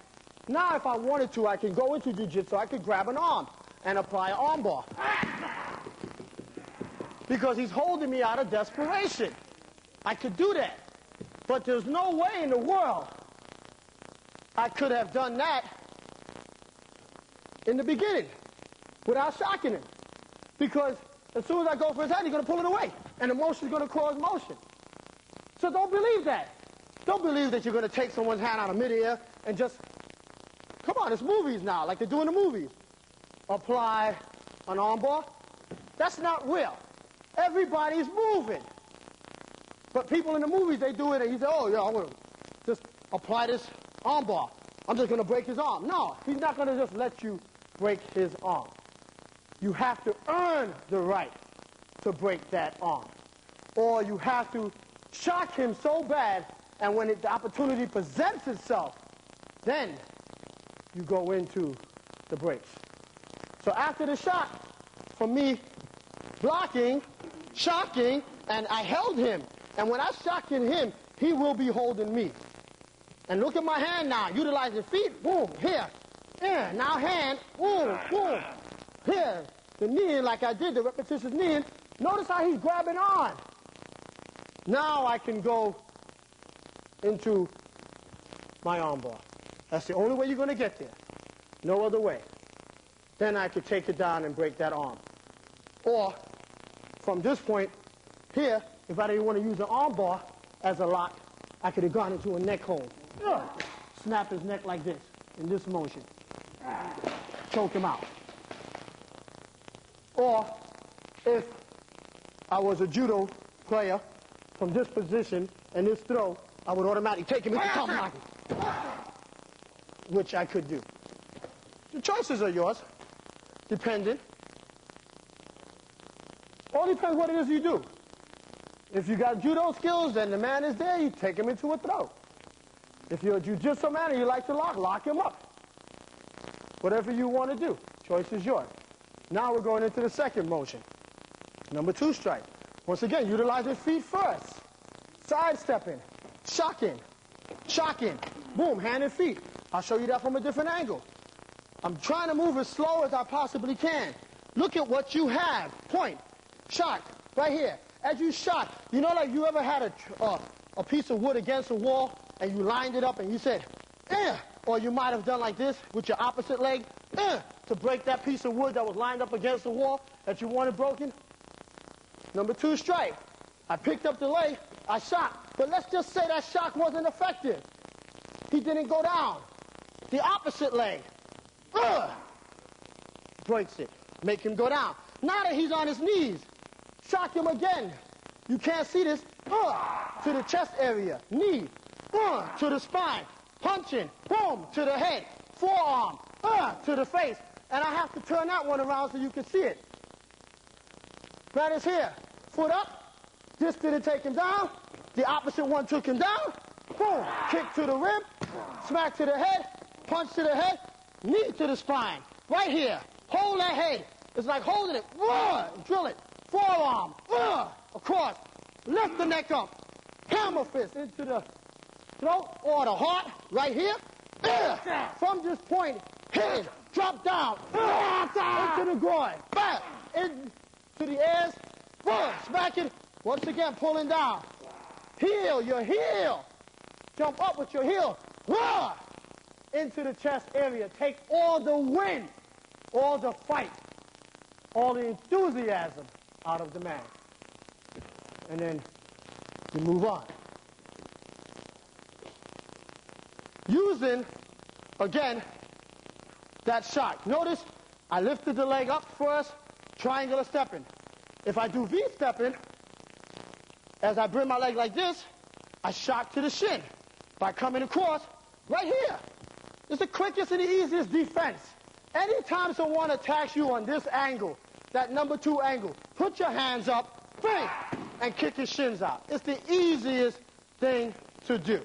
Now if I wanted to, I can go into jiu-jitsu, I could grab an arm and apply an arm bar. Because he's holding me out of desperation. I could do that. But there's no way in the world I could have done that in the beginning without shocking him. Because as soon as I go for his head, he's going to pull it away. And the motion is going to cause motion. So don't believe that. Don't believe that you're going to take someone's hand out of midair and just, come on, it's movies now, like they do in the movies. Apply an arm bar. That's not real. Everybody's moving. But people in the movies, they do it and you say, oh, yeah, I'm going to just apply this arm bar. I'm just going to break his arm. No, he's not going to just let you break his arm. You have to earn the right to break that arm. Or you have to shock him so bad, and when the opportunity presents itself, then you go into the breaks. So after the shot, from me blocking, shocking, and I held him. And when I shocked him, he will be holding me. And look at my hand now. Utilize your feet. Boom. Here. There. Now hand. Boom. Boom. Here. The knee, like I did, the repetitious knee. Notice how he's grabbing on. Now I can go into my arm bar. That's the only way you're going to get there. No other way. Then I could take it down and break that arm. Or, from this point here, if I didn't want to use an arm bar as a lock, I could have gone into a neck hold. Snap his neck like this, in this motion. Choke him out. Or, if I was a judo player, from this position and this throw, I would automatically take him into top knocking, which I could do. The choices are yours, depending. All depends what it is you do. If you got judo skills and the man is there, you take him into a throw. If you're a jiu-jitsu man and you like to lock him up. Whatever you want to do, choice is yours. Now we're going into the second motion. Number 2 strike. Once again, utilize your feet first. Sidestepping, shocking, boom, hand and feet. I'll show you that from a different angle. I'm trying to move as slow as I possibly can. Look at what you have. Point, shock, right here. As you shot, you know, like you ever had a piece of wood against a wall and you lined it up and you said, or you might have done like this with your opposite leg, to break that piece of wood that was lined up against the wall that you wanted broken. Number 2 strike. I picked up the leg, I shot, but let's just say that shock wasn't effective. He didn't go down. The opposite leg. Breaks it. Make him go down. Now that he's on his knees, shock him again. You can't see this. To the chest area. Knee. To the spine. Punching. Boom. To the head. Forearm. To the face. And I have to turn that one around so you can see it. That is here. Foot up. This didn't take him down. The opposite one took him down. Boom. Kick to the rib. Smack to the head. Punch to the head. Knee to the spine. Right here. Hold that head. It's like holding it. Drill it. Forearm. Across. Lift the neck up. Hammer fist into the throat or the heart. Right here. From this point, hit it. Drop down. Into the groin. Back. Into the ears. Smack it. Once again, pulling down. Heel, your heel. Jump up with your heel. Into the chest area. Take all the wind, all the fight, all the enthusiasm out of the man. And then you move on. Using, again, that shock. Notice I lifted the leg up first, triangular stepping. If I do V stepping, as I bring my leg like this, I shock to the shin by coming across right here. It's the quickest and the easiest defense. Anytime someone attacks you on this angle, that number 2 angle, put your hands up, bang, and kick your shins out. It's the easiest thing to do.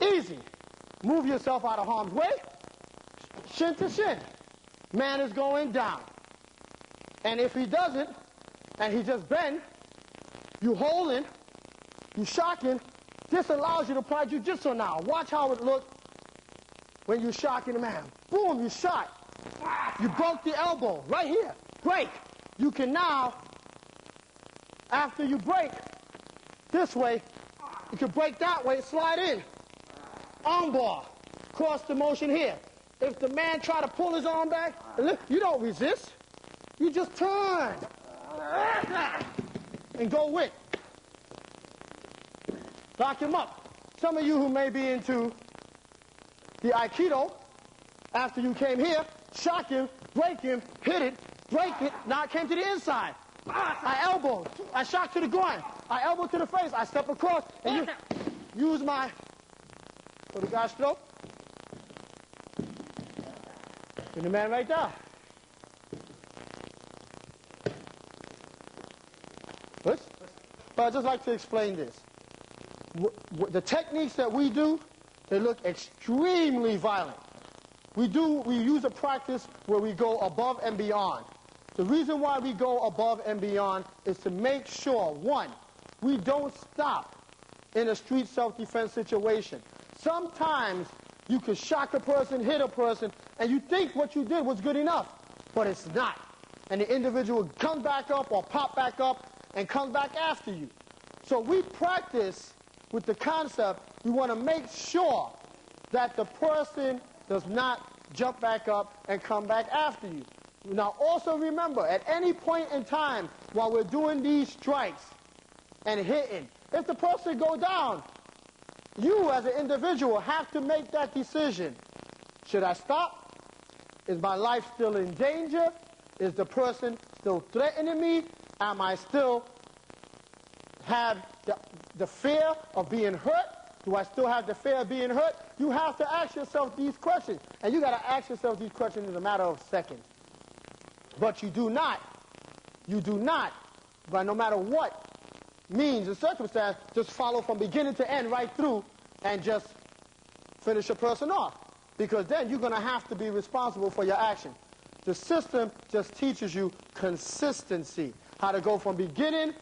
Easy. Move yourself out of harm's way, shin to shin. Man is going down. And if he doesn't, and he just bend, you holding, you shocking, this allows you to apply jiu-jitsu now. Watch how it looks when you're shocking a man. Boom, you shot. You broke the elbow right here. Break. You can now, after you break this way, you can break that way, slide in. Armbar. Cross the motion here. If the man try to pull his arm back, you don't resist. You just turn and go with. Lock him up. Some of you who may be into the Aikido, after you came here, shock him, break him, hit it, break it. Now I came to the inside. I elbow. I shock to the groin. I elbow to the face. I step across and use my, for the guy's throat. And the man right there. But I'd just like to explain this. The techniques that we do, they look extremely violent. We use a practice where we go above and beyond. The reason why we go above and beyond is to make sure, one, we don't stop in a street self-defense situation. Sometimes you could shock a person, hit a person, and you think what you did was good enough, but it's not. And the individual comes back up or pop back up and comes back after you. So we practice with the concept, we want to make sure that the person does not jump back up and come back after you. Now also remember, at any point in time while we're doing these strikes and hitting, if the person go down, you as an individual have to make that decision. Should I stop? Is my life still in danger? Is the person still threatening me? Am I still have the fear of being hurt? Do I still have the fear of being hurt? You have to ask yourself these questions. And you got to ask yourself these questions in a matter of seconds. But you do not, but no matter what means and circumstance, just follow from beginning to end right through and just finish a person off. Because then you're going to have to be responsible for your action. The system just teaches you consistency, how to go from beginning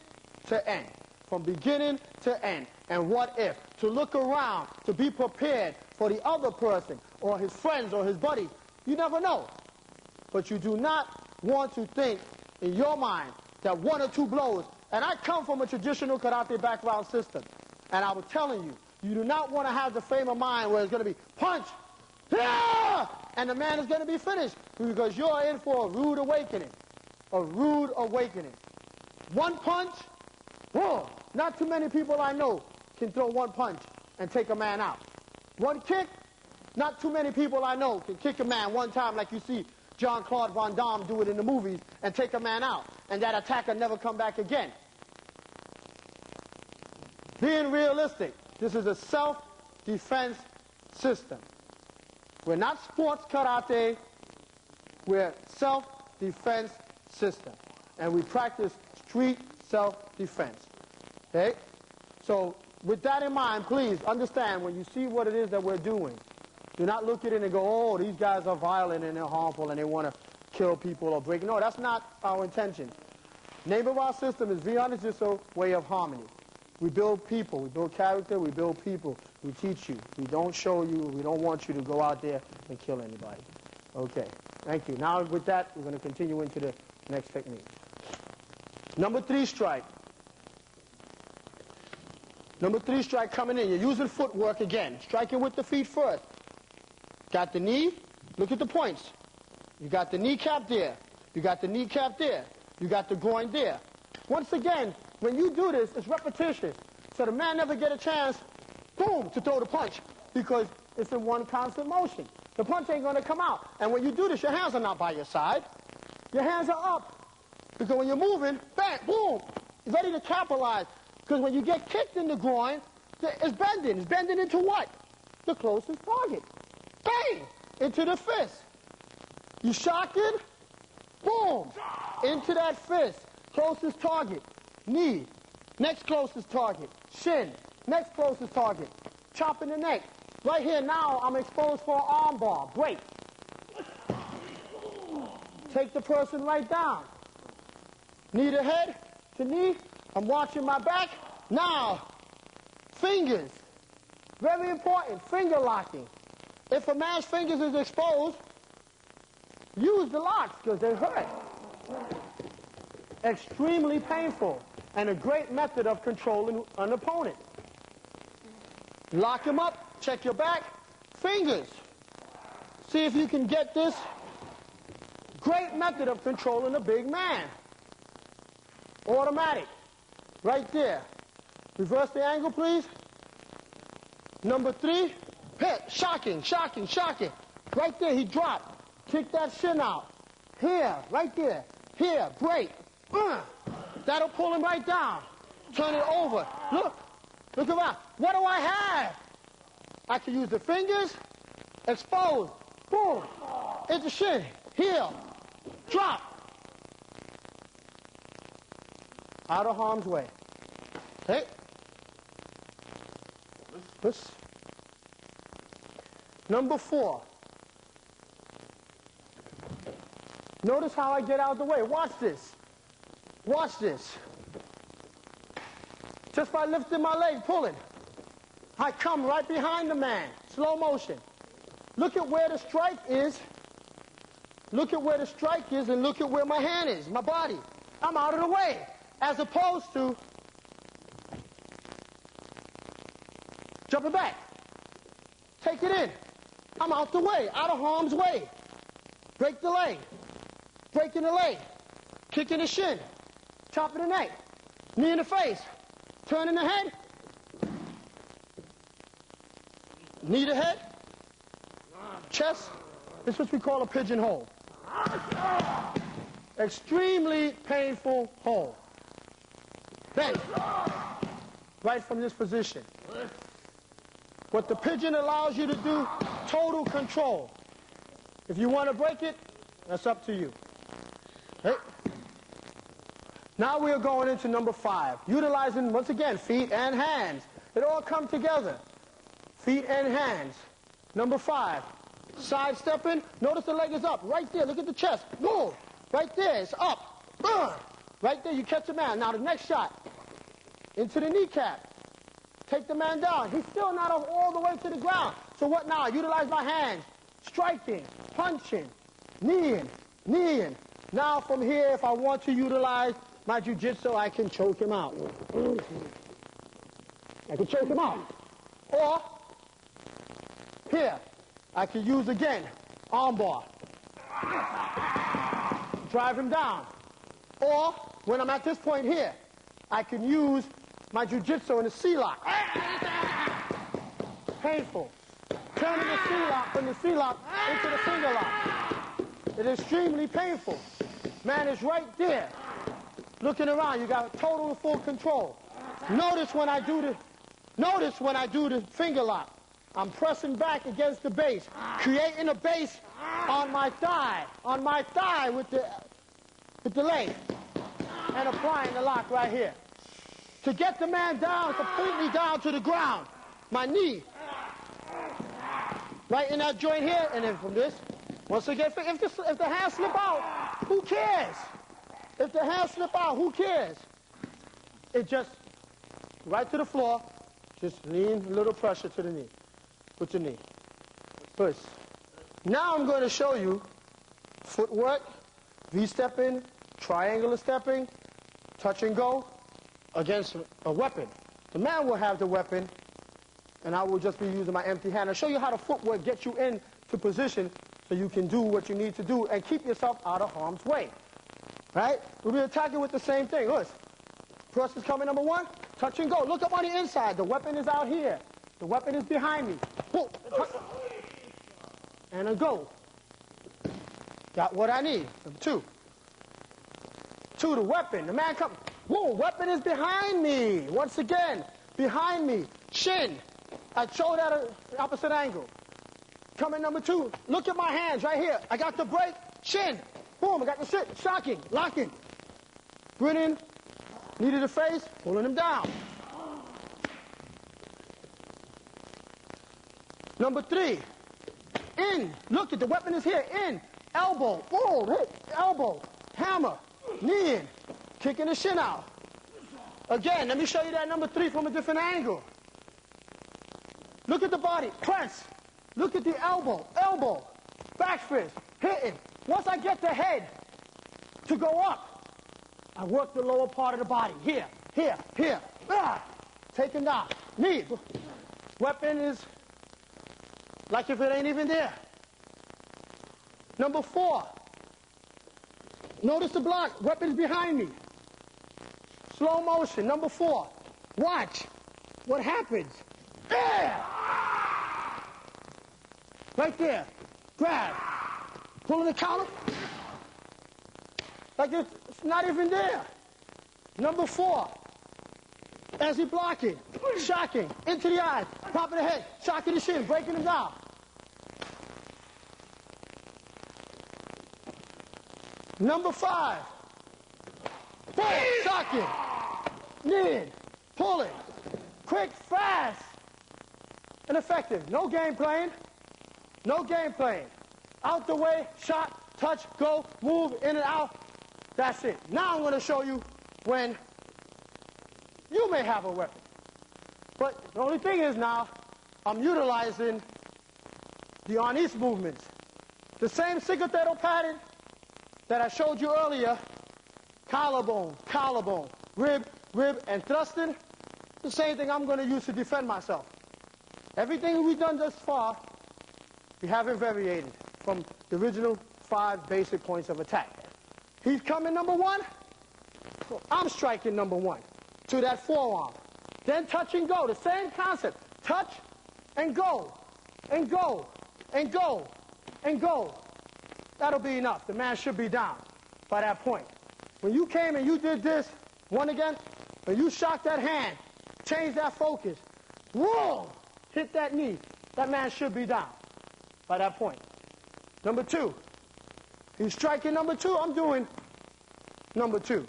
to end. From beginning to end. And what if? To look around, to be prepared for the other person or his friends or his buddies. You never know. But you do not want to think in your mind that 1 or 2 blows. And I come from a traditional karate background system. And I was telling you, you do not want to have the frame of mind where it's going to be punch, and the man is going to be finished. Because you're in for a rude awakening. A rude awakening. One punch, whoa. Not too many people I know can throw one punch and take a man out. One kick, not too many people I know can kick a man one time like you see Jean-Claude Van Damme do it in the movies and take a man out, and that attacker never come back again. Being realistic, this is a self-defense system. We're not sports karate, we're self-defense system. And we practice street self-defense. Okay? So with that in mind, please understand when you see what it is that we're doing, do not look at it and go, oh, these guys are violent and they're harmful and they want to kill people or break. No, that's not our intention. Name of our system is Arnis Jitsu, way of harmony. We build people, we build character, we build people. We teach you. We don't show you, we don't want you to go out there and kill anybody. Okay, thank you. Now with that, we're going to continue into the next technique. Number 3 strike. Number 3 strike coming in. You're using footwork again. Striking with the feet first. Got the knee. Look at the points. You got the kneecap there. You got the kneecap there. You got the groin there. Once again, when you do this, it's repetition. So the man never get a chance, boom, to throw the punch because it's in one constant motion. The punch ain't going to come out. And when you do this, your hands are not by your side. Your hands are up. Because when you're moving, bang, boom, it's ready to capitalize. Because when you get kicked in the groin, it's bending. It's bending into what? The closest target. Bang! Into the fist. You shock it, boom, into that fist. Closest target. Knee. Next closest target. Shin. Next closest target. Chop in the neck. Right here now, I'm exposed for an arm bar. Break. Take the person right down. Knee to head to knee. I'm watching my back. Now, fingers. Very important. Finger locking. If a man's fingers is exposed, use the locks because they hurt. Extremely painful and a great method of controlling an opponent. Lock him up. Check your back. Fingers. See if you can get this. Great method of controlling a big man. Automatic. Right there. Reverse the angle, please. Number 3, hit. Shocking, shocking, shocking. Right there, he dropped. Kick that shin out. Here, right there. Here, break. That'll pull him right down. Turn it over. Look. Look around. What do I have? I can use the fingers. Exposed. Boom. Into shin. Heel. Drop. Out of harm's way. Hey. This. Number 4. Notice how I get out of the way. Watch this. Watch this. Just by lifting my leg, pulling, I come right behind the man. Slow motion. Look at where the strike is. Look at where the strike is and look at where my hand is, my body. I'm out of the way. As opposed to jumping back. Take it in. I'm out the way, out of harm's way. Break the leg. Breaking the leg. Kicking the shin. Chopping the neck. Knee in the face. Turning the head. Knee to head. Chest. This is what we call a pigeonhole. Extremely painful hold. Bang. Right from this position. What the pigeon allows you to do, total control. If you want to break it, that's up to you. Okay? Now we are going into number 5. Utilizing, once again, feet and hands. It all come together. Feet and hands. Number 5. Sidestepping. Notice the leg is up. Right there. Look at the chest. Boom. Right there. It's up. Right there. You catch a man. Now the next shot. Into the kneecap. Take the man down. He's still not all the way to the ground. So what now? Utilize my hands. Striking. Punching. Kneeing. Kneeing. Now from here, if I want to utilize my jiu-jitsu, I can choke him out. I can choke him out. Or, here, I can use again, arm bar. Drive him down. Or, when I'm at this point here, I can use my jiu-jitsu in a C-lock. Painful. turning the C-lock from the C-lock into the finger lock. It is extremely painful. Man is right there, looking around. You got total and full control. Notice when I do the finger lock. I'm pressing back against the base, creating a base on my thigh with the leg, and applying the lock right here. To get the man down, completely down to the ground, my knee, right in that joint here, and then from this, once again, if the hands slip out, who cares? If the hands slip out, who cares? It just, right to the floor, just lean, a little pressure to the knee. Put your knee. Push. Now I'm going to show you footwork, V-stepping, triangular stepping, touch and go against a weapon. The man will have the weapon, and I will just be using my empty hand. I'll show you how the footwork gets you into position so you can do what you need to do and keep yourself out of harm's way. Right? We'll be attacking with the same thing. Look. Press is coming, number one. Touch and go. Look up on the inside. The weapon is out here. The weapon is behind me. Whoa. And a go. Got what I need. Number two. Two, the weapon. The man comes. Whoa, weapon is behind me. Once again, behind me. Shin. I showed at an opposite angle. Coming number two. Look at my hands right here. I got the break. Shin. Boom, I got the shit. Shocking. Locking. Grinning. Needed the face. Pulling him down. Number three. In. Look at the weapon is here. In. Elbow. Boom. Hit. Elbow. Hammer. Knee in. Kicking the shin out. Again, let me show you that number three from a different angle. Look at the body. Press. Look at the elbow. Elbow. Back fist. Hitting. Once I get the head to go up, I work the lower part of the body. Here, here, here. Ah, taken down. Knee. Weapon is like if it ain't even there. Number four. Notice the block. Weapon's behind me. Slow motion. Number four. Watch what happens. There. Right there. Grab. Pulling the collar. Like it's not even there. Number four. As he blocking. Shocking. Into the eyes. Top of the head. Shocking the shin. Breaking him down. Number five. Boom. Shocking. Knee in. Pulling. Quick, fast, and effective. No game playing. No game playing. Out the way, shot, touch, go, move, in and out. That's it. Now I'm going to show you when you may have a weapon. But the only thing is now, I'm utilizing the Arnis movements. The same cicotero pattern that I showed you earlier, collarbone, collarbone, rib, rib, and thrusting, the same thing I'm going to use to defend myself. Everything we've done thus far, we haven't variated from the original 5 basic points of attack. He's coming number one, I'm striking number one to that forearm. Then touch and go, the same concept. Touch and go, and go, and go, and go. That'll be enough. The man should be down by that point. When you came and you did this, one again, when you shocked that hand, change that focus, whoa, hit that knee, that man should be down by that point. Number two, he's striking number two, I'm doing number two.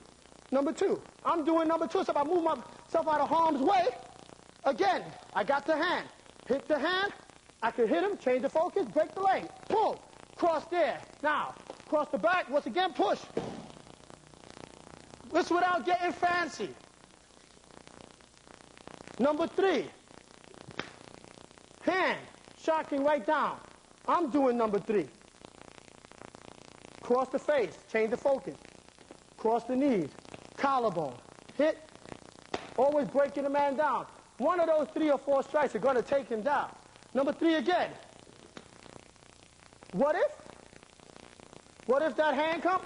Number two, I'm doing number two, so if I move myself out of harm's way, again, I got the hand. Hit the hand, I could hit him, change the focus, break the leg, pull, cross there. Now, cross the back, once again, push. This without getting fancy. Number three, hand, shocking right down. I'm doing number three. Cross the face, change the focus. Cross the knees, collarbone, hit, always breaking the man down. One of those 3 or 4 strikes are going to take him down. Number three again. What if? What if that hand comes?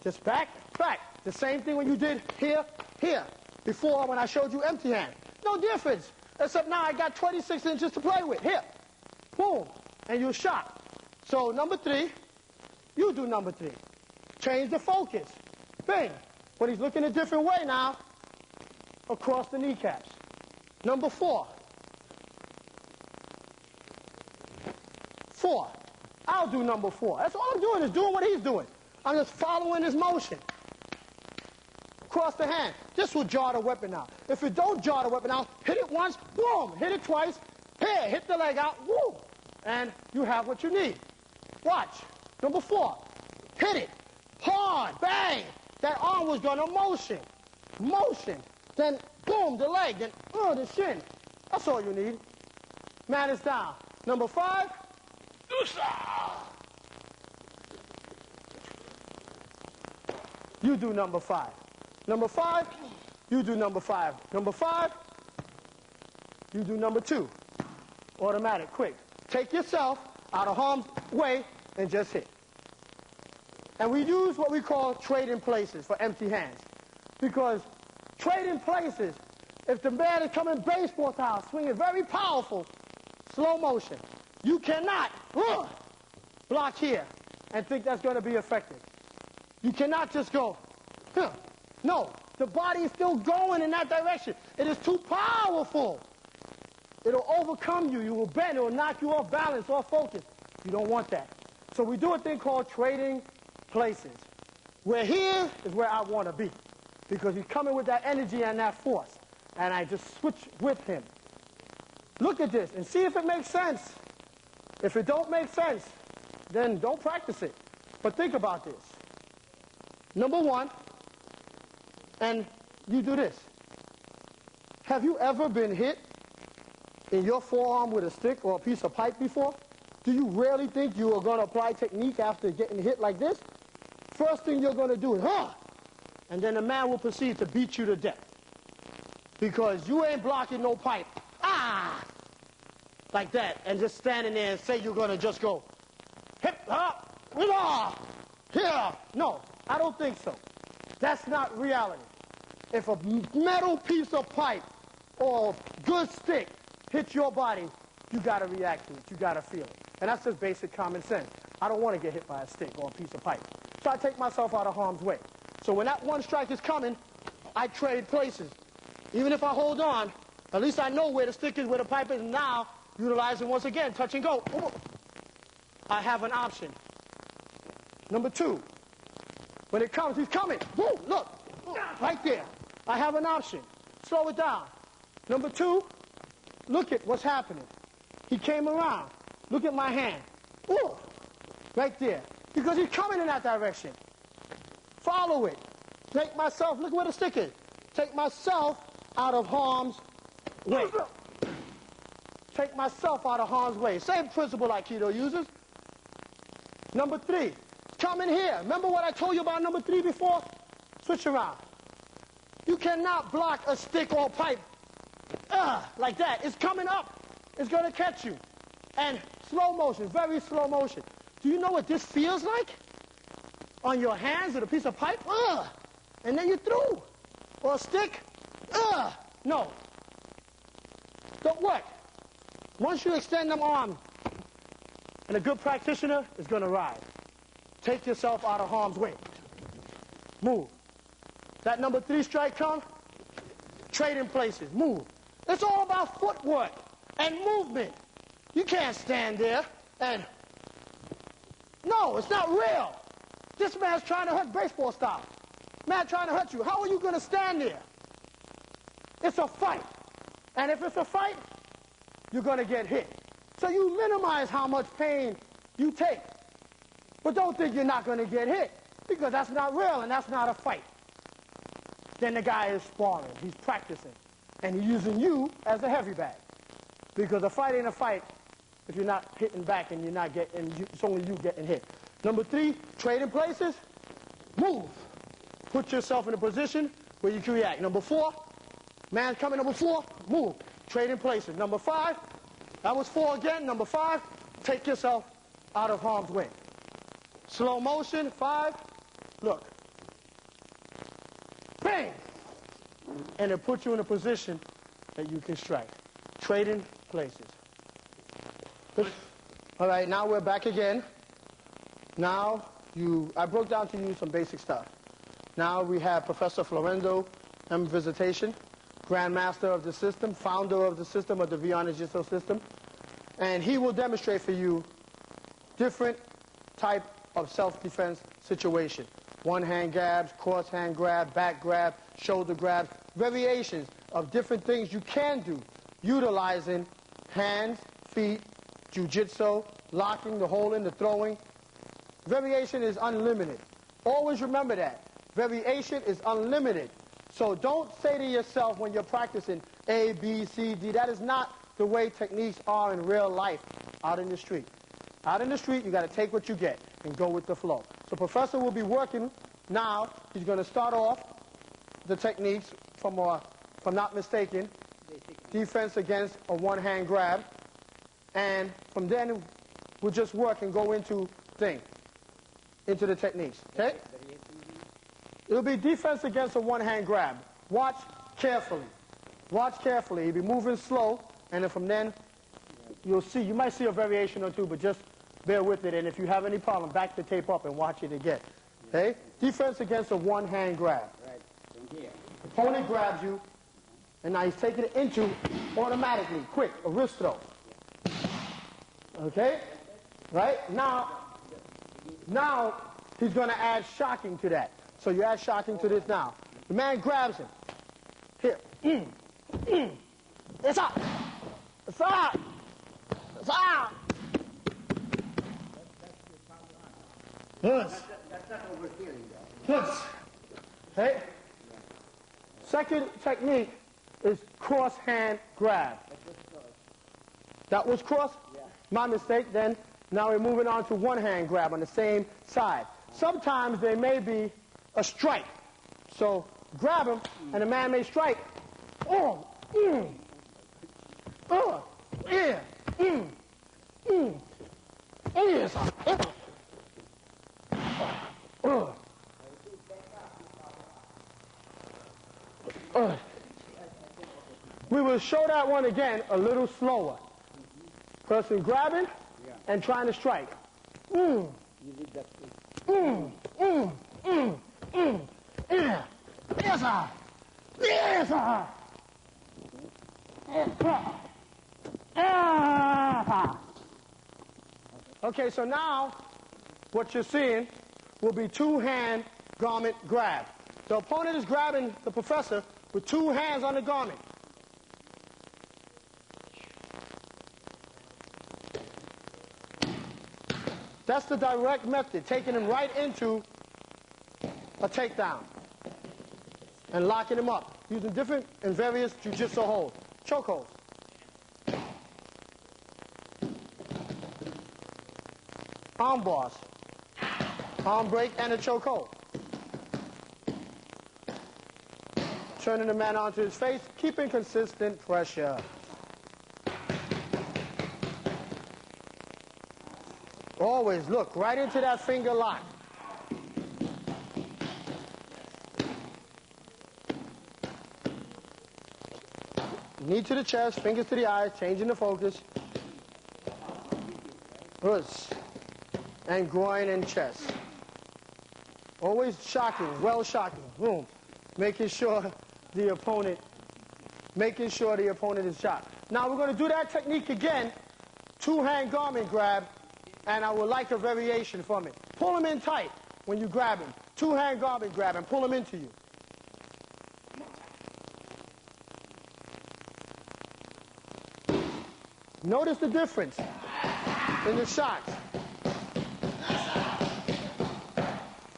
Just back, back. The same thing when you did here, here. Before when I showed you empty hand. No difference. Except now I got 26 inches to play with. Here. boom, and you're shot. So number 3, you do number 3. Change the focus. Bang. But he's looking a different way now, across the kneecaps. Number 4. 4. I'll do number 4. That's all I'm doing is doing what he's doing. I'm just following his motion. Across the hand. This will jar the weapon out. If it don't jar the weapon out, hit it once, boom, hit it twice, here, hit the leg out, woo, and you have what you need. Watch. Number 4. Hit it. Hard. Bang. That arm was going to motion. Motion. Then, boom, the leg. Then, the shin. That's all you need. Man is down. Number 5. You do number 5. Number 5, you do number 5. Number 5, you do number 2. Automatic, quick. Take yourself out of harm's way and just hit. And we use what we call trading places for empty hands. Because trading places, if the man is coming baseball style, swinging very powerful, slow motion, you cannot block here and think that's going to be effective. You cannot just go, no, the body is still going in that direction. It is too powerful. It'll overcome you. You will bend. It will knock you off balance, off focus. You don't want that. So we do a thing called trading places. Where here is where I want to be. Because he's coming with that energy and that force. And I just switch with him. Look at this and see if it makes sense. If it don't make sense, then don't practice it. But think about this. Number 1, and you do this. Have you ever been hit in your forearm with a stick or a piece of pipe before? Do you really think you are going to apply technique after getting hit like this? First thing you're going to do is, and then the man will proceed to beat you to death. Because you ain't blocking no pipe. Like that, and just standing there and say you're going to just go, hip, hop, here. No, I don't think so. That's not reality. If a metal piece of pipe or good stick hits your body, you got to react to it. You got to feel it. And that's just basic common sense. I don't want to get hit by a stick or a piece of pipe. So I take myself out of harm's way. So when that one strike is coming, I trade places. Even if I hold on, at least I know where the stick is, where the pipe is. Now, utilizing once again, touch and go. I have an option. Number 2, when it comes, he's coming. Woo, look, right there. I have an option. Slow it down. Number 2, look at what's happening. He came around. Look at my hand. Woo, right there. Because he's coming in that direction. Follow it. Take myself, look where the stick is. Take myself out of harm's way. Take myself out of harm's way. Same principle Aikido uses. Number 3, come in here. Remember what I told you about number 3 before? Switch around. You cannot block a stick or pipe like that. It's coming up. It's going to catch you. And slow motion, very slow motion. Do you know what this feels like? On your hands with a piece of pipe? And then you're through. Or a stick? No. Don't work. Once you extend them arms, and a good practitioner is going to ride. Take yourself out of harm's way. Move. That number 3 strike come, trading places, move. It's all about footwork and movement. You can't stand there and, no, it's not real. This man's trying to hurt baseball style. Man trying to hurt you. How are you going to stand there? It's a fight. And if it's a fight, you're going to get hit. So you minimize how much pain you take. But don't think you're not going to get hit, because that's not real and that's not a fight. Then the guy is sparring. He's practicing. And he's using you as a heavy bag. Because a fight ain't a fight if you're not hitting back and you're not getting, it's only you getting hit. Number 3, trading places, move. Put yourself in a position where you can react. Number 4, man's coming. Number 4, move. Trading places. Number 5, that was 4 again. Number 5, take yourself out of harm's way. Slow motion, 5, look. Bang! And it puts you in a position that you can strike. Trading places. All right, now we're back again. Now, I broke down to you some basic stuff. Now we have Professor Florenzo M. Visitation, Grandmaster of the system, founder of the system, of the Arnis Jitsu system. And he will demonstrate for you different type of self-defense situation. One-hand grabs, cross-hand grab, back grab, shoulder grabs, variations of different things you can do utilizing hands, feet, jiu-jitsu, locking, the holding, the throwing. Variation is unlimited. Always remember that. Variation is unlimited. So don't say to yourself when you're practicing A, B, C, D. That is not the way techniques are in real life out in the street. Out in the street, you got to take what you get and go with the flow. So Professor will be working now. He's going to start off the techniques from, if I'm not mistaken, defense against a one-hand grab. And from then, we'll just work and go into the techniques, okay? It'll be defense against a one-hand grab. Watch carefully. Watch carefully. You'll be moving slow, and then from then, you'll see. You might see a variation or two, but just bear with it. And if you have any problem, back the tape up and watch it again. Okay? Defense against a one-hand grab. Right. From here. Opponent grabs you, and now he's taking it into automatically, quick, a wrist throw. Okay? Right? Now he's going to add shocking to that. So you add shocking to this now. The man grabs him. Here. It's up. It's up. It's up. Good. That's not what we're feeling, though. Good. Okay? Second technique is cross-hand grab. That was cross? Yeah. My mistake. Then now we're moving on to one-hand grab on the same side. Sometimes there may be a strike. So grab him, and the man may strike. Oh, yeah, yes. We will show that one again a little slower. Person grabbing and trying to strike. You did that too. Yes, sir. Yes, sir. Okay, so now what you're seeing will be two-hand garment grab. The opponent is grabbing the professor with two hands on the garment. That's the direct method, taking him right into a takedown and locking him up using different and various jiu-jitsu holds. Choke holds. Arm bars. Arm break and a choke hold. Turning the man onto his face, keeping consistent pressure. Always look right into that finger lock. Knee to the chest, fingers to the eyes, changing the focus. Push. And groin and chest. Always shocking, well shocking. Boom. Making sure the opponent is shocked. Now we're going to do that technique again. Two-hand garment grab. And I would like a variation from it. Pull him in tight when you grab him. Two-hand garment grab and pull him into you. Notice the difference in the shots.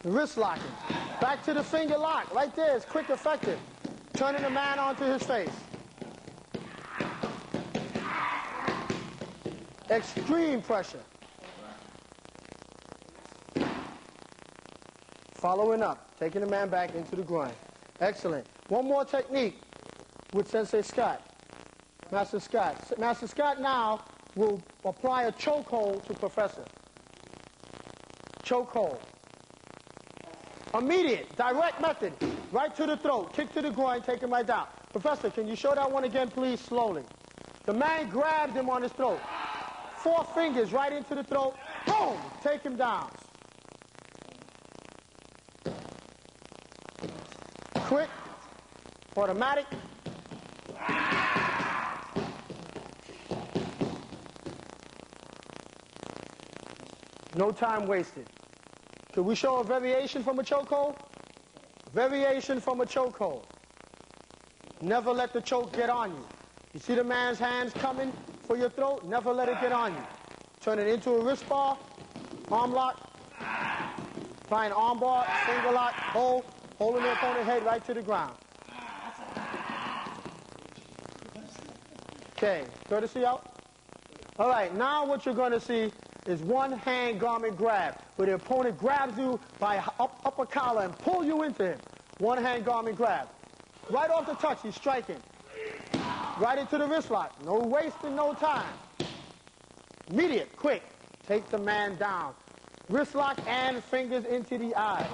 The wrist locking. Back to the finger lock. Right there. It's quick, effective. Turning the man onto his face. Extreme pressure. Following up, taking the man back into the groin. Excellent. One more technique with Sensei Scott. Master Scott. Master Scott now will apply a chokehold to Professor. Chokehold. Immediate, direct method. Right to the throat, kick to the groin, take him right down. Professor, can you show that one again, please, slowly? The man grabbed him on his throat. 4 fingers right into the throat. Boom! Take him down. Quick, automatic. No time wasted. Could we show a variation from a chokehold? Variation from a chokehold. Never let the choke get on you. You see the man's hands coming for your throat? Never let it get on you. Turn it into a wrist bar, arm lock, find arm bar, finger lock, holding the opponent's head right to the ground. Okay, courtesy out. All right, now what you're going to see is one hand garment grab, where the opponent grabs you by upper collar and pull you into him. One hand garment grab. Right off the touch, he's striking. Right into the wrist lock. No wasting, no time. Immediate, quick. Take the man down. Wrist lock and fingers into the eyes.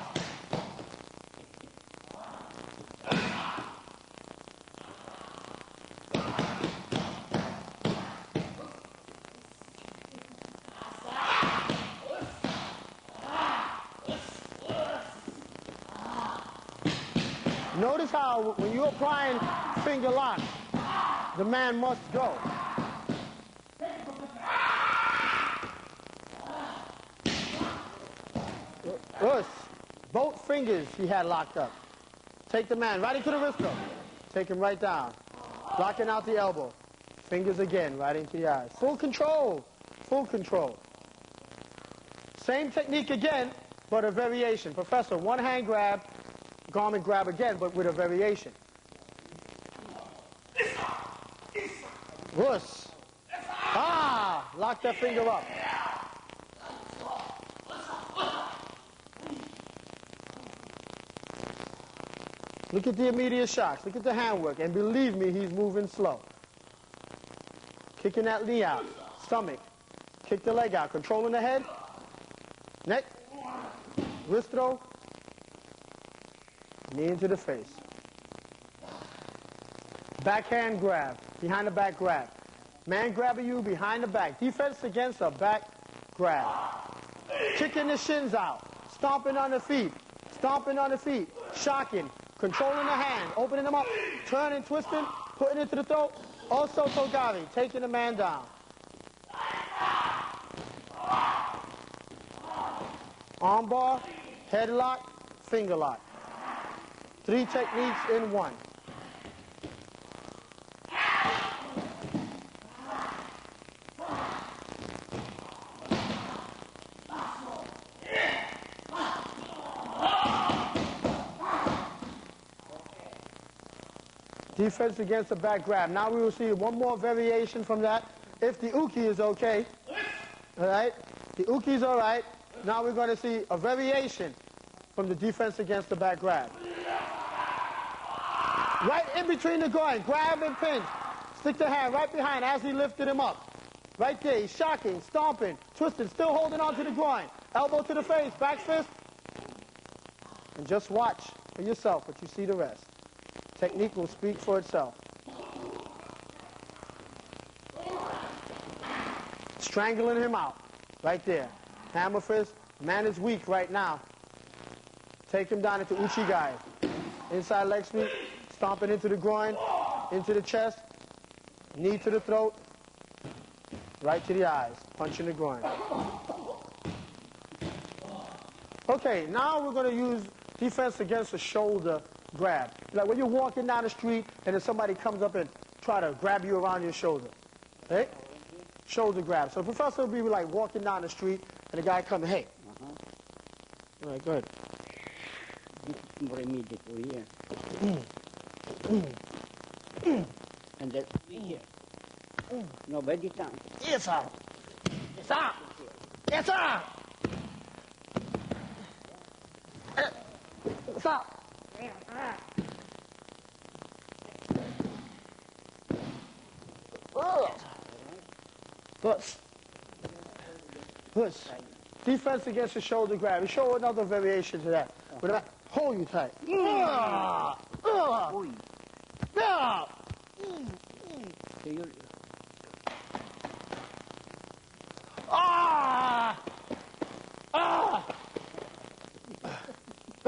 Notice how when you're applying finger lock, the man must go. Both fingers he had locked up. Take the man right into the wrist though. Take him right down. Blocking out the elbow. Fingers again, right into the eyes. Full control. Full control. Same technique again, but a variation. Professor, one hand grab, garment grab again, but with a variation. Wuss. Lock that finger up. Look at the immediate shocks. Look at the handwork. And believe me, he's moving slow. Kicking that knee out. Stomach. Kick the leg out. Controlling the head. Neck. Wrist throw. Knee into the face. Backhand grab. Behind the back grab. Man grabbing you behind the back. Defense against a back grab. Kicking the shins out. Stomping on the feet. Stomping on the feet. Shocking. Controlling the hand. Opening them up. Turning, twisting. Putting it to the throat. Also Togari. Taking the man down. Arm bar. Headlock. Finger lock. 3 techniques in 1. Defense against the back grab. Now we will see one more variation from that. If the uke is okay, all right? The uke is all right. Now we're going to see a variation from the defense against the back grab. Right in between the groin. Grab and pinch. Stick the hand right behind as he lifted him up. Right there. He's shocking, stomping, twisting, still holding on to the groin. Elbow to the face. Back fist. And just watch for yourself, but you see the rest. Technique will speak for itself. Strangling him out. Right there. Hammer fist. Man is weak right now. Take him down into Uchigai. Inside leg sweep. Stomping into the groin. Into the chest. Knee to the throat. Right to the eyes. Punch in the groin. Okay, now we're going to use defense against the shoulder grab. Like when you're walking down the street and then somebody comes up and try to grab you around your shoulder. Right? Shoulder grab. So Professor will be like walking down the street and the guy comes, hey. All right, go ahead. This is more immediate here. And that's here. Nobody time. Yes, sir. Yes, sir. Yes, sir. Stop. Push. Push. Defense against the shoulder grab. We show another variation to that. With that, hold you tight.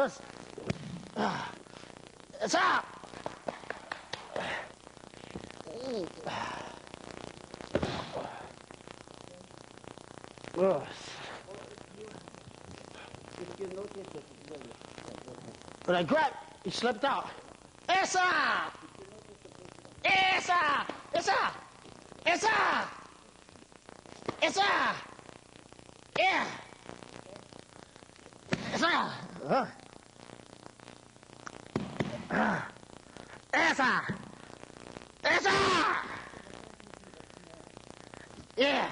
First. It's out. When I grabbed, he slipped out. Esa! Esa! Esa! Esa! Esa! Yeah! Esa! Esa! Esa! Yeah!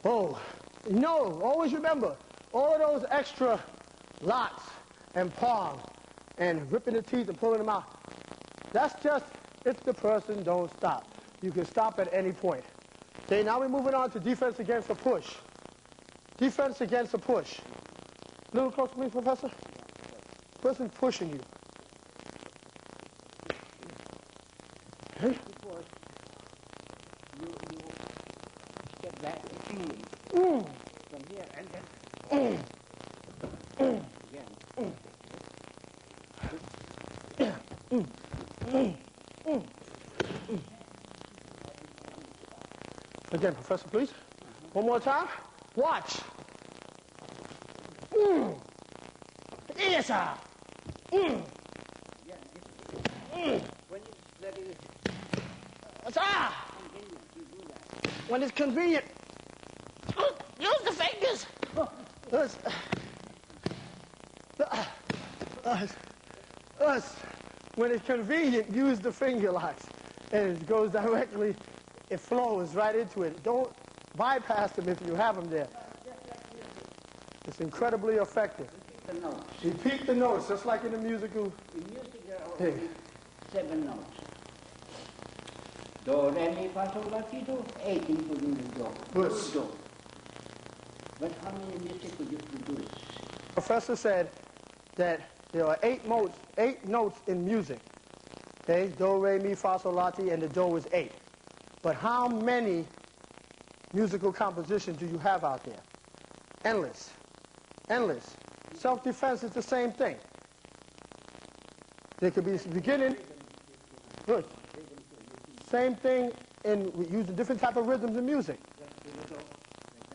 Oh, no, always remember, all of those extra lots and palms and ripping the teeth and pulling them out, that's just if the person don't stop. You can stop at any point. Okay, now we're moving on to defense against a push. Defense against a push. A little closer, please, Professor. Person pushing you. Okay. You step back from here and then Again, Professor, please. One more time. Watch. Yes, sir. when it's very Sir. convenient, you do that. When it's convenient. Use the fingers. When it's convenient, use the finger locks. And it goes directly, it flows right into it. Don't bypass them if you have them there. It's incredibly effective. The notes. Repeat the notes, just like in the musical. In music, there are Hey. only 7 notes. Do, re, mi, fa, sol, la, si, do, 8 including the do. Yes. Do. But how many music could you produce? Professor said that there are 8 notes in music. Okay, do, re, mi, fa, sol, la, ti, and the do is 8. But how many musical compositions do you have out there? Endless. Endless. Self-defense is the same thing. There could be beginning. Good. Same thing in using different type of rhythms in music.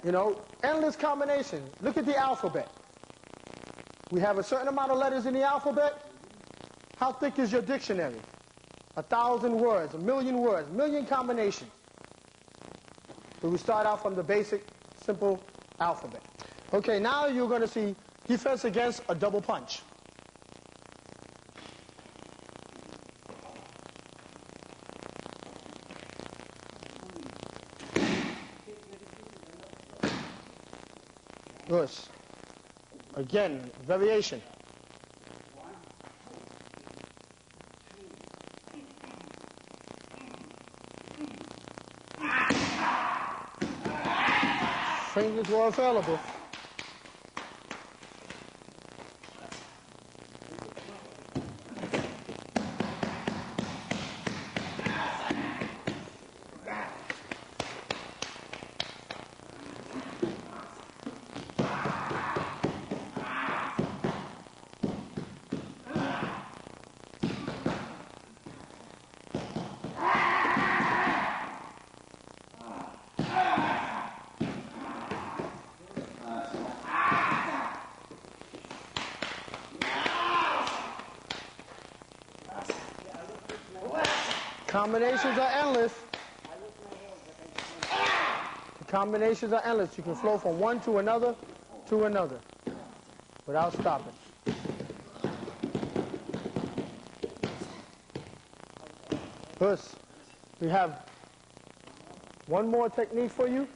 You know, endless combinations. Look at the alphabet. We have a certain amount of letters in the alphabet. How thick is your dictionary? 1,000 words, 1,000,000 words, 1,000,000 combinations. So we start out from the basic, simple alphabet. Okay, now you're going to see defense against a double punch. Good. Again, variation. Fingers were available. Combinations are endless. The combinations are endless. You can flow from one to another without stopping. First, we have one more technique for you.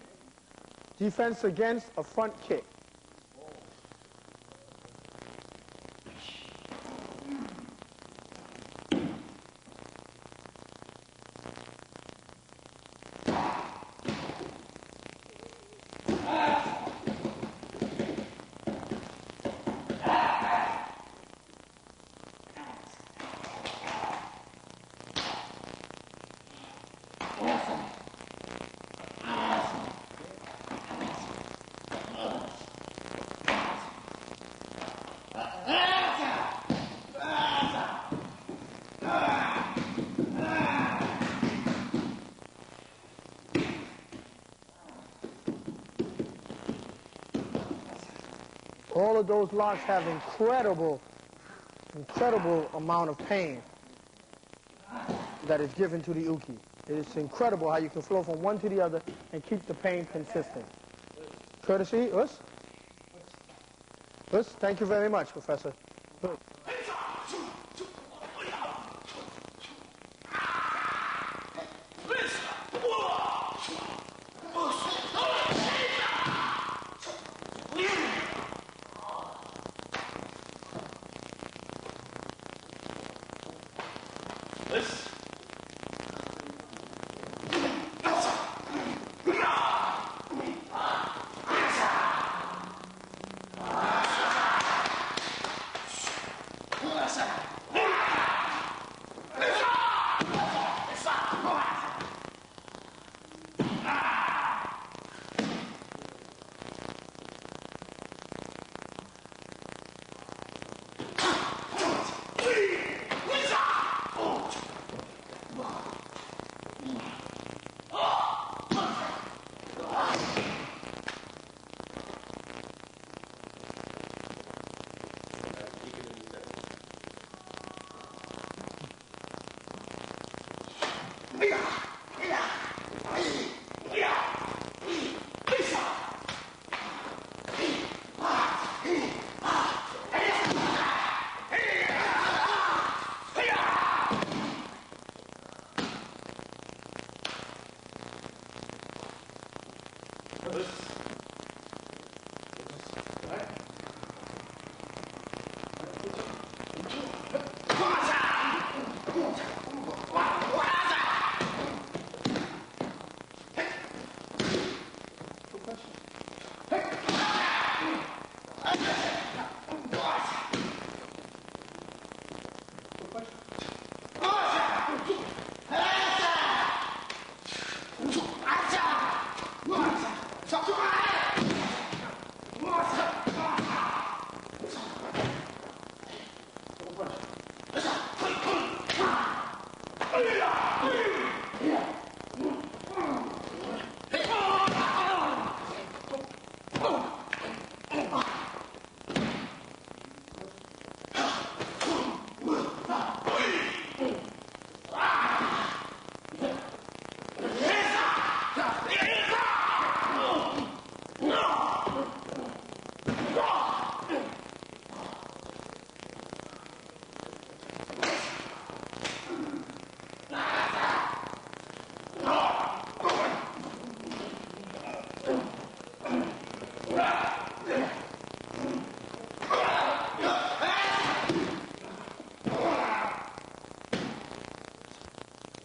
Defense against a front kick. All of those locks have incredible amount of pain that is given to the uke. It's incredible how you can flow from one to the other and keep the pain consistent. Courtesy, us? Us, thank you very much, Professor.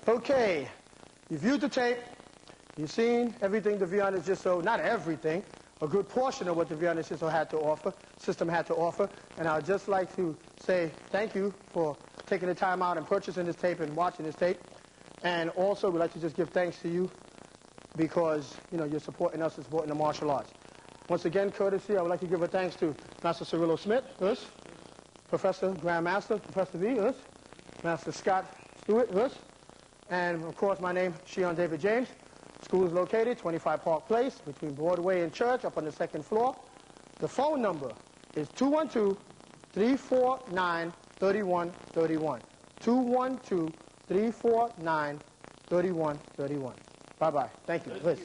Okay, you viewed the tape, you've seen everything the Arnis Jitsu, not everything, a good portion of what the Arnis Jitsu system had to offer, and I'd just like to say thank you for taking the time out and purchasing this tape and watching this tape, and also we'd like to just give thanks to you because, you know, you're supporting us and supporting the martial arts. Once again, courtesy, I would like to give a thanks to Master Cirillo Smith, us, Professor Grandmaster, Professor V, us, Master Scott Stewart, us, and, of course, my name, Shion David James. School is located 25 Park Place between Broadway and Church up on the second floor. The phone number is 212-349-3131. 212-349-3131. Bye-bye. Thank you. Liz.